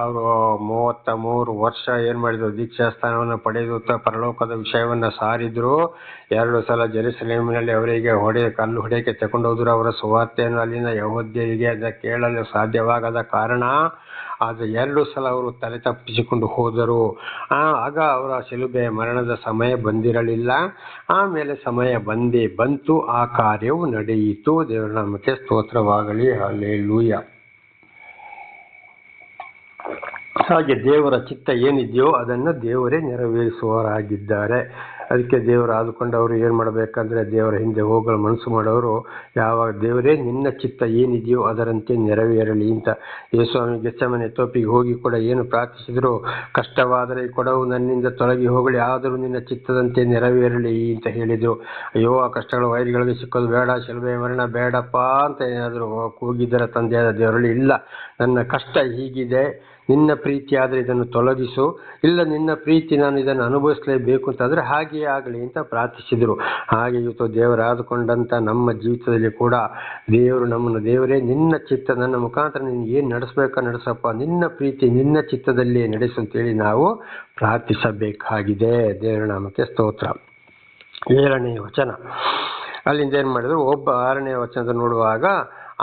ಅವರು 33 ವರ್ಷ ಏನು ಮಾಡಿದ್ರು? ದೀಕ್ಷಾಸ್ಥಾನವನ್ನು ಪಡೆದು ಪರಲೋಕದ ವಿಷಯವನ್ನು ಸಾರಿದ್ರು. 2 ಸಲ ಜೆರುಸಲೇಮಿನಲ್ಲಿ ಅವರಿಗೆ ಕಲ್ಲು ಹೊಡೆಯಕ್ಕೆ ತಗೊಂಡೋದ್ರು. ಅವರ ಸುವಾರ್ತೆಯನ್ನು ಅಲ್ಲಿನ ಯಹೂದ್ಯರಿಗೆ ಅದನ್ನು ಕೇಳಲು ಸಾಧ್ಯವಾಗದ ಕಾರಣ ಆದರೆ 2 ಸಲ ಅವರು ತಲೆ ತಪ್ಪಿಸಿಕೊಂಡು ಹೋದರು. ಆಗ ಅವರ ಶಿಲುಬೆಯ ಮರಣದ ಸಮಯ ಬಂದಿರಲಿಲ್ಲ. ಆಮೇಲೆ ಸಮಯ ಬಂತು, ಆ ಕಾರ್ಯವು ನಡೆಯಿತು. ದೇವರ ನಾಮಕ್ಕೆ ಸ್ತೋತ್ರವಾಗಲಿ. ಹಲ್ಲೆಲೂಯಾ. ಹಾಗೆ ದೇವರ ಚಿತ್ತ ಏನಿದೆಯೋ ಅದನ್ನು ದೇವರೇ ನೆರವೇರಿಸುವವರಾಗಿದ್ದಾರೆ. ಅದಕ್ಕೆ ದೇವರು ಆದುಕೊಂಡವರು ಏನು ಮಾಡಬೇಕಂದ್ರೆ, ದೇವರ ಹಿಂದೆ ಹೋಗಲು ಮನಸ್ಸು ಮಾಡೋರು ಯಾವಾಗ ದೇವರೇ ನಿನ್ನ ಚಿತ್ತ ಏನಿದೆಯೋ ಅದರಂತೆ ನೆರವೇರಲಿ ಅಂತ. ಯೇಸುಸ್ವಾಮಿ ಗೆತ್ಸೆಮನೆ ತೋಪಿಗೆ ಹೋಗಿ ಕೂಡ ಏನು ಪ್ರಾರ್ಥಿಸಿದ್ರು? ಕಷ್ಟವಾದರೆ ಈ ಕೊಡವು ನನ್ನಿಂದ ತೊಲಗಿ ಹೋಗಲಿ, ಆದರೂ ನಿನ್ನ ಚಿತ್ತದಂತೆ ನೆರವೇರಲಿ ಅಂತ ಹೇಳಿದರು. ಅಯ್ಯೋ, ಆ ಕಷ್ಟಗಳ ವೈರಿಗಳಿಗೆ ಸಿಕ್ಕೋದು ಬೇಡ, ಶಿಲುಬೆಯ ಮರಣ ಬೇಡಪ್ಪ ಅಂತ ಏನಾದರೂ ಕೂಗಿದ್ದರ ತಂದೆಯಾದ ದೇವರಲ್ಲಿ? ಇಲ್ಲ, ನನ್ನ ಕಷ್ಟ ಹೀಗಿದೆ, ನಿನ್ನ ಪ್ರೀತಿ ಆದರೆ ಇದನ್ನು ತೊಲಗಿಸು, ಇಲ್ಲ ನಿನ್ನ ಪ್ರೀತಿ ನಾನು ಇದನ್ನು ಅನುಭವಿಸಲೇಬೇಕು ಅಂತಂದರೆ ಹಾಗೆ ಹಾಗೆ ಆಗಲಿ ಅಂತ ಪ್ರಾರ್ಥಿಸಿದರು. ಹಾಗೆ ಇವತ್ತು ದೇವರಾದುಕೊಂಡಂಥ ನಮ್ಮ ಜೀವಿತದಲ್ಲಿ ಕೂಡ ದೇವರೇ ನಿನ್ನ ಚಿತ್ತ ನನ್ನ ಮುಖಾಂತರ ನೀನು ಏನು ನಡೆಸಬೇಕಾ ನಡೆಸಪ್ಪ, ನಿನ್ನ ಪ್ರೀತಿ ನಿನ್ನ ಚಿತ್ತದಲ್ಲಿ ನಡೆಸು ಅಂತೇಳಿ ನಾವು ಪ್ರಾರ್ಥಿಸಬೇಕಾಗಿದೆ. ದೇವರ ನಾಮಕ್ಕೆ ಸ್ತೋತ್ರ. 7ನೇ ವಚನ ಅಲ್ಲಿಂದ ಏನು ಮಾಡಿದ್ರು, 6ನೇ ವಚನದ ನೋಡುವಾಗ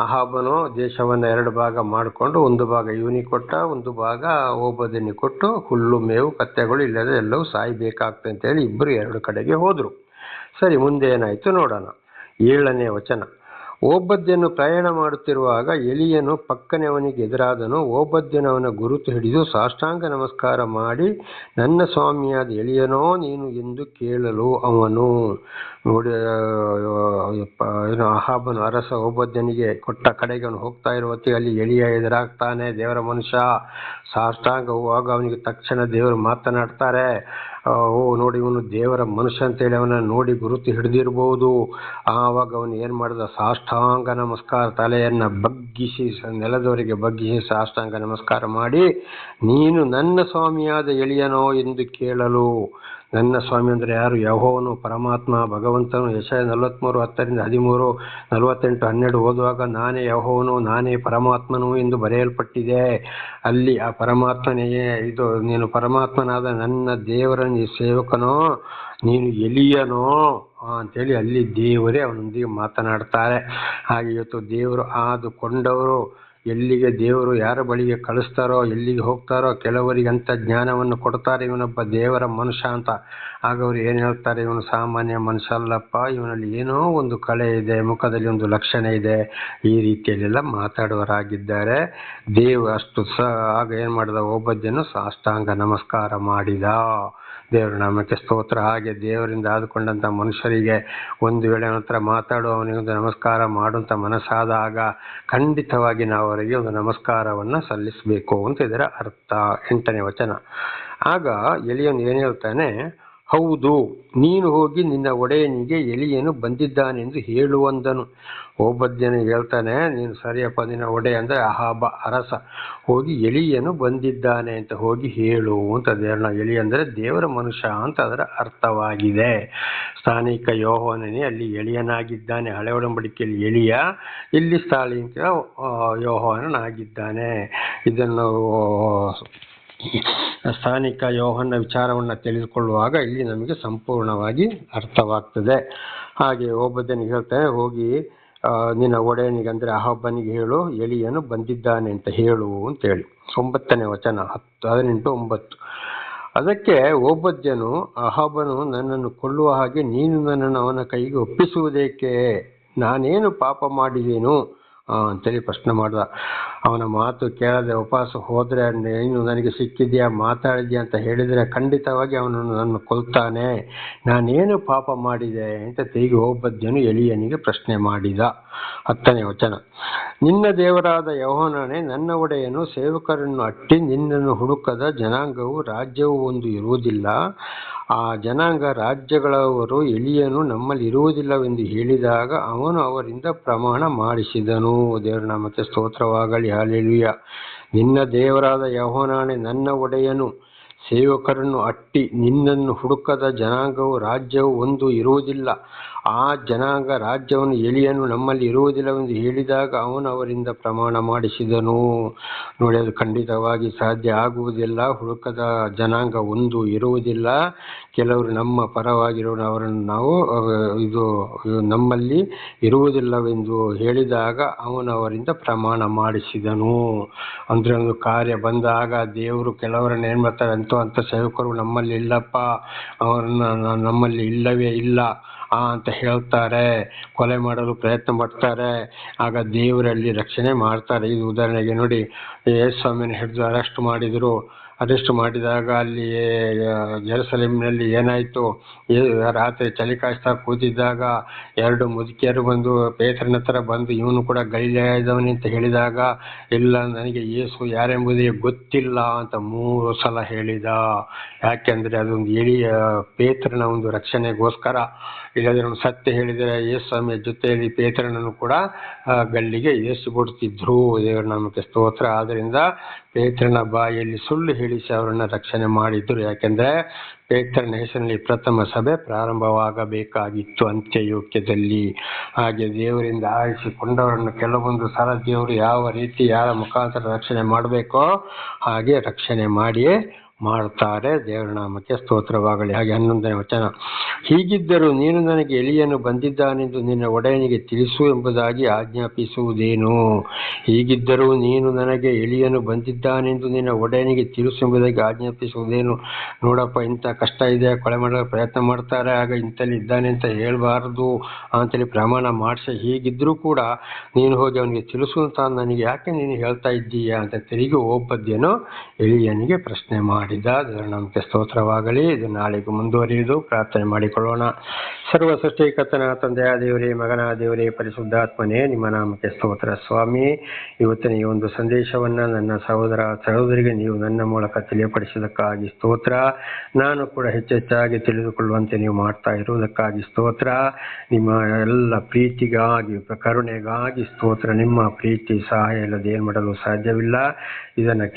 ಅಹಾಬನು ದೇಶವನ್ನು 2 ಭಾಗ ಮಾಡಿಕೊಂಡು, ಒಂದು ಭಾಗ ಇವನಿಗೆ ಕೊಟ್ಟ, ಒಂದು ಭಾಗ ಓಬದ್ಯನಿಗೆ ಕೊಟ್ಟು, ಹುಲ್ಲು ಮೇವು ಕತ್ತೆಗಳು ಇಲ್ಲದೆ ಎಲ್ಲವೂ ಸಾಯಬೇಕಾಗ್ತದೆ ಅಂತೇಳಿ ಇಬ್ಬರು 2 ಕಡೆಗೆ ಹೋದರು. ಸರಿ, ಮುಂದೆ ಏನಾಯಿತು ನೋಡೋಣ. 7ನೇ ವಚನ. ಓಬದ್ಯನು ಪ್ರಯಾಣ ಮಾಡುತ್ತಿರುವಾಗ ಎಲಿಯನು ಪಕ್ಕನೆ ಅವನಿಗೆ ಎದುರಾದನು. ಓಬದ್ಯನು ಅವನ ಗುರುತು ಹಿಡಿದು ಸಾಷ್ಟಾಂಗ ನಮಸ್ಕಾರ ಮಾಡಿ, ನನ್ನ ಸ್ವಾಮಿಯಾದ ಎಲಿಯನೋ ನೀನು ಎಂದು ಕೇಳಲು ಅವನು ನೋಡಿ, ಅಹಾಬನು ಅರಸ ಓಬದ್ಯನಿಗೆ ಕೊಟ್ಟ ಕಡೆಗೆ ಅವನು ಹೋಗ್ತಾ ಇರುವ ಹೊತ್ತಿಗೆ ಅಲ್ಲಿ ಎಲಿಯ ಎದುರಾಗ್ತಾನೆ. ದೇವರ ಮನುಷ್ಯ ಸಾಷ್ಟಾಂಗ ಹೋಗುವಾಗ ಅವನಿಗೆ ತಕ್ಷಣ ದೇವರು ಮಾತನಾಡ್ತಾರೆ. ನೋಡಿ ಇವನು ದೇವರ ಮನುಷ್ಯ ಅಂತೇಳಿ ಅವನ ನೋಡಿ ಗುರುತು ಹಿಡಿದಿರ್ಬೋದು. ಆವಾಗ ಅವನು ಏನು ಮಾಡಿದ, ಸಾಷ್ಟಾಂಗ ನಮಸ್ಕಾರ, ತಲೆಯನ್ನು ಬಗ್ಗಿಸಿ ನೆಲದವರೆಗೆ ಬಗ್ಗಿಸಿ ಸಾಷ್ಟಾಂಗ ನಮಸ್ಕಾರ ಮಾಡಿ, ನೀನು ನನ್ನ ಸ್ವಾಮಿಯಾದ ಎಲಿಯನೋ ಎಂದು ಕೇಳಲು. ನನ್ನ ಸ್ವಾಮಿ ಅಂದರೆ ಯಾರು? ಯೆಹೋವನು, ಪರಮಾತ್ಮ, ಭಗವಂತನು. ಯೆಶಾಯ 43:10-13, 48:12 ಓದುವಾಗ ನಾನೇ ಯೆಹೋವನು, ನಾನೇ ಪರಮಾತ್ಮನು ಎಂದು ಬರೆಯಲ್ಪಟ್ಟಿದೆ. ಅಲ್ಲಿ ಆ ಪರಮಾತ್ಮನೇ ಇದು, ನೀನು ಪರಮಾತ್ಮನಾದ ನನ್ನ ದೇವರ ಸೇವಕನೋ, ನೀನು ಎಲಿಯನೋ ಅಂತೇಳಿ ಅಲ್ಲಿ ದೇವರೇ ಅವನೊಂದಿಗೆ ಮಾತನಾಡ್ತಾರೆ. ಹಾಗೆ ಇವತ್ತು ದೇವರು ಆದುಕೊಂಡವರು ಎಲ್ಲಿಗೆ ದೇವರು ಯಾರ ಬಳಿಗೆ ಕಳಿಸ್ತಾರೋ, ಎಲ್ಲಿಗೆ ಹೋಗ್ತಾರೋ, ಕೆಲವರಿಗೆ ಅಂಥ ಜ್ಞಾನವನ್ನು ಕೊಡ್ತಾರೆ, ಇವನೊಬ್ಬ ದೇವರ ಮನುಷ್ಯ ಅಂತ. ಆಗ ಅವರು ಏನು ಹೇಳ್ತಾರೆ, ಇವನು ಸಾಮಾನ್ಯ ಮನುಷ್ಯ ಅಲ್ಲಪ್ಪ, ಇವನಲ್ಲಿ ಏನೋ ಒಂದು ಕಳೆ ಇದೆ, ಮುಖದಲ್ಲಿ ಒಂದು ಲಕ್ಷಣ ಇದೆ, ಈ ರೀತಿಯಲ್ಲೆಲ್ಲ ಮಾತಾಡುವರಾಗಿದ್ದಾರೆ. ಆಗ ಏನು ಮಾಡಿದ, ಓಬದ್ಯನು ಸಾಷ್ಟಾಂಗ ನಮಸ್ಕಾರ ಮಾಡಿದ. ದೇವರ ನಾಮಕ್ಕೆ ಸ್ತೋತ್ರ. ಹಾಗೆ ದೇವರಿಂದ ಆದುಕೊಂಡಂಥ ಮನುಷ್ಯರಿಗೆ ಒಂದು ವೇಳೆ ಅವನ ಮಾತಾಡು, ಅವನಿಗೊಂದು ನಮಸ್ಕಾರ ಮಾಡುವಂಥ ಮನಸ್ಸಾದಾಗ ಖಂಡಿತವಾಗಿ ನಾವು ಅವರಿಗೆ ಒಂದು ನಮಸ್ಕಾರವನ್ನು ಸಲ್ಲಿಸಬೇಕು ಅಂತ ಇದರ ಅರ್ಥ. 8ನೇ ವಚನ. ಆಗ ಎಲಿಯನು ಏನು ಹೇಳ್ತಾನೆ, ಹೌದು, ನೀನು ಹೋಗಿ ನಿನ್ನ ಒಡೆಯನಿಗೆ ಎಲಿಯನು ಬಂದಿದ್ದಾನೆಂದು ಹೇಳುವಂದನು. ಓಬದ್ಯನು ಹೇಳ್ತಾನೆ, ನೀನು ಸರಿಯಪ್ಪ, ನಿನ್ನ ಒಡೆಯ ಅಂದರೆ ಅಹಾಬ ಅರಸ, ಹೋಗಿ ಎಲಿಯನು ಬಂದಿದ್ದಾನೆ ಅಂತ ಹೋಗಿ ಹೇಳು ಅಂತ. ಎಲಿ ಅಂದರೆ ದೇವರ ಮನುಷ್ಯ ಅಂತ ಅದರ ಅರ್ಥವಾಗಿದೆ. ಸ್ಥಾನಿಕ ಯೋಹಾನನೇ ಅಲ್ಲಿ ಎಲಿಯನಾಗಿದ್ದಾನೆ. ಹಳೆ ಒಡಂಬಡಿಕೆಯಲ್ಲಿ ಎಲಿಯ, ಇಲ್ಲಿ ಸ್ಥಾನಿಕ ಯೋಹಾನನಾಗಿದ್ದಾನೆ. ಇದನ್ನು ಸ್ಥಾನಿಕ ಯೋಹನ್ನ ವಿಚಾರವನ್ನು ತಿಳಿದುಕೊಳ್ಳುವಾಗ ಇಲ್ಲಿ ನಮಗೆ ಸಂಪೂರ್ಣವಾಗಿ ಅರ್ಥವಾಗ್ತದೆ. ಹಾಗೆ ಓಬದ್ಯನಿಗೆ ಹೇಳ್ತಾನೆ, ಹೋಗಿ ನಿನ್ನ ಒಡೆಯನಿಗೆ ಅಂದರೆ ಅಹಾಬನಿಗೆ ಹೇಳು, ಎಲಿಯನು ಬಂದಿದ್ದಾನೆ ಅಂತ ಹೇಳು ಅಂತೇಳಿ. 9ನೇ ವಚನ 18:9. ಅದಕ್ಕೆ ಓಬದ್ಯನು, ಅಹಾಬನು ನನ್ನನ್ನು ಕೊಲ್ಲುವ ಹಾಗೆ ನೀನು ನನ್ನನ್ನು ಅವನ ಕೈಗೆ ಒಪ್ಪಿಸುವುದೇಕೆ? ನಾನೇನು ಪಾಪ ಮಾಡಿದೇನು ಅಂತೇಳಿ ಪ್ರಶ್ನೆ ಮಾಡ್ದ. ಅವನ ಮಾತು ಕೇಳದೆ ಉಪವಾಸ ಹೋದರೆ, ನೀನು ನನಗೆ ಸಿಕ್ಕಿದ್ಯಾ, ಮಾತಾಡಿದ್ಯಾ ಅಂತ ಹೇಳಿದರೆ ಖಂಡಿತವಾಗಿ ಅವನು ನನ್ನ ಕೊಲ್ತಾನೆ. ನಾನೇನು ಪಾಪ ಮಾಡಿದೆ ಅಂತ ತಿರುಗಿ ಓಬದ್ಯನು ಎಲಿಯನಿಗೆ ಪ್ರಶ್ನೆ ಮಾಡಿದ. 10ನೇ ವಚನ. ನಿನ್ನ ದೇವರಾದ ಯೆಹೋವನೇ, ನನ್ನ ಒಡೆಯನು ಸೇವಕರನ್ನು ಅಟ್ಟಿ ನಿನ್ನನ್ನು ಹುಡುಕದ ಜನಾಂಗವು ರಾಜ್ಯವು ಒಂದು ಇರುವುದಿಲ್ಲ. ಆ ಜನಾಂಗ ರಾಜ್ಯಗಳವರು ಎಲಿಯನು ನಮ್ಮಲ್ಲಿ ಇರುವುದಿಲ್ಲವೆಂದು ಹೇಳಿದಾಗ ಅವನು ಅವರಿಂದ ಪ್ರಮಾಣ ಮಾಡಿಸಿದನು. ದೇವರ ನಾಮಕ್ಕೆ ಸ್ತೋತ್ರವಾಗಲಿ. ಹಲ್ಲೆಲೂಯಾ. ನಿನ್ನ ದೇವರಾದ ಯೆಹೋವನೇ, ನನ್ನ ಒಡೆಯನು ಸೇವಕರನ್ನು ಅಟ್ಟಿ ನಿನ್ನನ್ನು ಹುಡುಕದ ಜನಾಂಗವು ರಾಜ್ಯವು ಒಂದು ಇರುವುದಿಲ್ಲ. ಆ ಜನಾಂಗ ರಾಜ್ಯವನ್ನು ಎಲಿಯನು ನಮ್ಮಲ್ಲಿ ಇರುವುದಿಲ್ಲವೆಂದು ಹೇಳಿದಾಗ ಅವನು ಅವರಿಂದ ಪ್ರಮಾಣ ಮಾಡಿಸಿದನು. ನೋಡಿ, ಅದು ಖಂಡಿತವಾಗಿ ಸಾಧ್ಯ ಆಗುವುದಿಲ್ಲ. ಹುಡುಕದ ಜನಾಂಗ ಒಂದು ಇರುವುದಿಲ್ಲ. ಕೆಲವರು ನಮ್ಮ ಪರವಾಗಿರೋರು ಅವರನ್ನು ನಾವು ನಮ್ಮಲ್ಲಿ ಇರುವುದಿಲ್ಲವೆಂದು ಹೇಳಿದಾಗ ಅವನು ಅವರಿಂದ ಪ್ರಮಾಣ ಮಾಡಿಸಿದನು. ಅಂದರೆ ಒಂದು ಕಾರ್ಯ ಬಂದಾಗ ದೇವರು ಕೆಲವರನ್ನು ಏನು ಮಾಡ್ತಾರೆ, ಅಂಥ ಸೇವಕರು ನಮ್ಮಲ್ಲಿ ಇಲ್ಲಪ್ಪ, ಅವರನ್ನು ನಮ್ಮಲ್ಲಿ ಇಲ್ಲವೇ ಇಲ್ಲ ಅಂತ ಹೇಳ್ತಾರೆ, ಕೊಲೆ ಮಾಡಲು ಪ್ರಯತ್ನ ಪಡ್ತಾರೆ. ಆಗ ದೇವರಲ್ಲಿ ರಕ್ಷಣೆ ಮಾಡ್ತಾರೆ. ಇದು ಉದಾಹರಣೆಗೆ ನೋಡಿ, ಯೇಸು ಸ್ವಾಮಿನ ಹಿಡಿದು ಅರೆಸ್ಟ್ ಮಾಡಿದಾಗ ಅಲ್ಲಿ ಜೆರುಸಲೇಮಿನಲ್ಲಿ ಏನಾಯಿತು, ರಾತ್ರಿ ಚಳಿ ಕಾಯಿಸ್ತಾ ಕೂತಿದ್ದಾಗ 2 ಮುದುಕಿಯರು ಬಂದು ಪೇತ್ರನ ಹತ್ರ ಬಂದು, ಇವನು ಕೂಡ ಗಲಿಲಾಯದವನೇ ಅಂತ ಹೇಳಿದಾಗ, ಇಲ್ಲ, ನನಗೆ ಯೇಸು ಯಾರೆಂಬುದೇ ಗೊತ್ತಿಲ್ಲ ಅಂತ 3 ಸಲ ಹೇಳಿದ. ಯಾಕೆಂದರೆ ಅದೊಂದು ಪೇತ್ರನ ಒಂದು ರಕ್ಷಣೆಗೋಸ್ಕರ. ಇಲ್ಲದ್ರೆ ಅವನು ಸತ್ಯ ಹೇಳಿದರೆ ಯೇಸು ಸ್ವಾಮಿಯ ಜೊತೆಯಲ್ಲಿ ಪೇತ್ರನನ್ನು ಕೂಡ ಗಲ್ಲಿಗೆ ಏರಿಸಿಬಿಡ್ತಿದ್ರು. ದೇವರ ನಾಮಕ್ಕೆ ಸ್ತೋತ್ರ. ಆದ್ದರಿಂದ ಪೇತ್ರನ ಬಾಯಲ್ಲಿ ಸುಳ್ಳು ಹೇಳಿಸಿ ಅವರನ್ನು ರಕ್ಷಣೆ ಮಾಡಿದ್ರು. ಯಾಕೆಂದರೆ ಪೇತ್ರನ ಹೆಸರಿನಲ್ಲಿ ಪ್ರಥಮ ಸಭೆ ಪ್ರಾರಂಭವಾಗಬೇಕಾಗಿತ್ತು ಅಂತ್ಯಯುಗದಲ್ಲಿ. ಹಾಗೆ ದೇವರಿಂದ ಆರಿಸಿಕೊಂಡವರನ್ನು ಕೆಲವೊಂದು ಸಲ ದೇವರು ಯಾವ ರೀತಿ ಯಾರ ಮುಖಾಂತರ ರಕ್ಷಣೆ ಮಾಡಬೇಕೋ ಹಾಗೆ ರಕ್ಷಣೆ ಮಾಡಿಯೇ ಮಾಡುತ್ತಾರೆ. ದೇವರ ನಾಮಕ್ಕೆ ಸ್ತೋತ್ರವಾಗಲಿ. ಹಾಗೆ 11ನೇ ವಚನ, ಹೀಗಿದ್ದರೂ ನೀನು ನನಗೆ ಎಲಿಯನು ಬಂದಿದ್ದಾನೆಂದು ನಿನ್ನ ಒಡೆಯನಿಗೆ ತಿಳಿಸು ಎಂಬುದಾಗಿ ಆಜ್ಞಾಪಿಸುವುದೇನು? ಹೀಗಿದ್ದರೂ ನೀನು ನನಗೆ ಎಲಿಯನು ಬಂದಿದ್ದಾನೆಂದು ನಿನ್ನ ಒಡೆಯನಿಗೆ ತಿಳಿಸು ಎಂಬುದಾಗಿ ಆಜ್ಞಾಪಿಸುವುದೇನು? ನೋಡಪ್ಪ, ಇಂಥ ಕಷ್ಟ ಇದೆ, ಕೊಲೆ ಮಾಡಲು ಪ್ರಯತ್ನ ಮಾಡ್ತಾರೆ, ಆಗ ಇಂಥಲ್ಲಿ ಇದ್ದಾನೆ ಅಂತ ಹೇಳಬಾರ್ದು ಅಂತೇಳಿ ಪ್ರಮಾಣ ಮಾಡಿಸಿ, ಹೀಗಿದ್ದರೂ ಕೂಡ ನೀನು ಹೋಗಿ ಅವನಿಗೆ ತಿಳಿಸು ಅಂತ ನನಗೆ ಯಾಕೆ ನೀನು ಹೇಳ್ತಾ ಇದ್ದೀಯಾ ಅಂತ ತಿರುಗಿ ಓಬದ್ಯನು ಎಲಿಯನಿಗೆ ಪ್ರಶ್ನೆ ಮಾಡಿದ. ದೇವರ ನಾಮಕ್ಕೆ ಸ್ತೋತ್ರವಾಗಲಿ. ಇದು ನಾಳೆಗೂ ಮುಂದುವರಿಯುವುದು. ಪ್ರಾರ್ಥನೆ ಮಾಡಿಕೊಳ್ಳೋಣ. ಸರ್ವ ಸೃಷ್ಟಿಕರ್ತನ ತಂದೆಯ ದೇವರೇ, ಮಗನ ದೇವರೇ, ಪರಿಶುದ್ಧಾತ್ಮನೇ, ನಿಮ್ಮ ನಾಮಕ್ಕೆ ಸ್ತೋತ್ರ ಸ್ವಾಮಿ. ಇವತ್ತಿನ ಈ ಒಂದು ಸಂದೇಶವನ್ನು ನನ್ನ ಸಹೋದರ ಸಹೋದರಿಗೆ ನೀವು ನನ್ನ ಮೂಲಕ ತಿಳಿಯಪಡಿಸಿದ್ದಕ್ಕಾಗಿ ಸ್ತೋತ್ರ. ನಾನು ಕೂಡ ಹೆಚ್ಚೆಚ್ಚಾಗಿ ತಿಳಿದುಕೊಳ್ಳುವಂತೆ ನೀವು ಮಾಡ್ತಾ ಇರುವುದಕ್ಕಾಗಿ ಸ್ತೋತ್ರ. ನಿಮ್ಮ ಎಲ್ಲ ಪ್ರೀತಿಗಾಗಿ, ಕರುಣೆಗಾಗಿ ಸ್ತೋತ್ರ. ನಿಮ್ಮ ಪ್ರೀತಿ ಸಹಾಯ ಇಲ್ಲದೆ ಏನು ಮಾಡಲು ಸಾಧ್ಯವಿಲ್ಲ. ಇದನ್ನು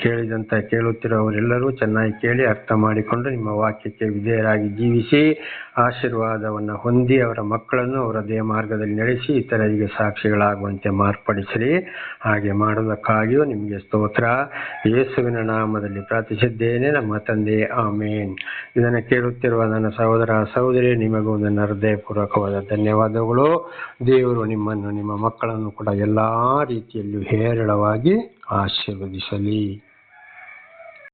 ಕೇಳುತ್ತಿರುವವರೆಲ್ಲರೂ ಚೆನ್ನಾಗಿ ಕೇಳಿ ಅರ್ಥ ಮಾಡಿಕೊಂಡು ನಿಮ್ಮ ವಾಕ್ಯಕ್ಕೆ ವಿಧೇಯರಾಗಿ ಜೀವಿಸಿ ಆಶೀರ್ವಾದವನ್ನು ಹೊಂದಿ ಅವರ ಮಕ್ಕಳನ್ನು ಅವರ ದೇಹ ಮಾರ್ಗದಲ್ಲಿ ನಡೆಸಿ ಇತರರಿಗೆ ಸಾಕ್ಷಿಗಳಾಗುವಂತೆ ಮಾರ್ಪಡಿಸಿರಿ. ಹಾಗೆ ಮಾಡುವುದಕ್ಕಾಗಿಯೂ ನಿಮಗೆ ಸ್ತೋತ್ರ. ಯೇಸುವಿನ ನಾಮದಲ್ಲಿ ಪ್ರಾರ್ಥಿಸಿದ್ದೇನೆ ನಮ್ಮ ತಂದೆ, ಆಮೇನ್. ಇದನ್ನು ಕೇಳುತ್ತಿರುವ ನನ್ನ ಸಹೋದರ ಸಹೋದರಿ, ನಿಮಗೂ ನನ್ನ ಹೃದಯಪೂರ್ವಕವಾದ ಧನ್ಯವಾದಗಳು. ದೇವರು ನಿಮ್ಮನ್ನು ನಿಮ್ಮ ಮಕ್ಕಳನ್ನು ಕೂಡ ಎಲ್ಲ ರೀತಿಯಲ್ಲೂ ಹೇರಳವಾಗಿ ಆಶೀರ್ವದಿಸಲಿ.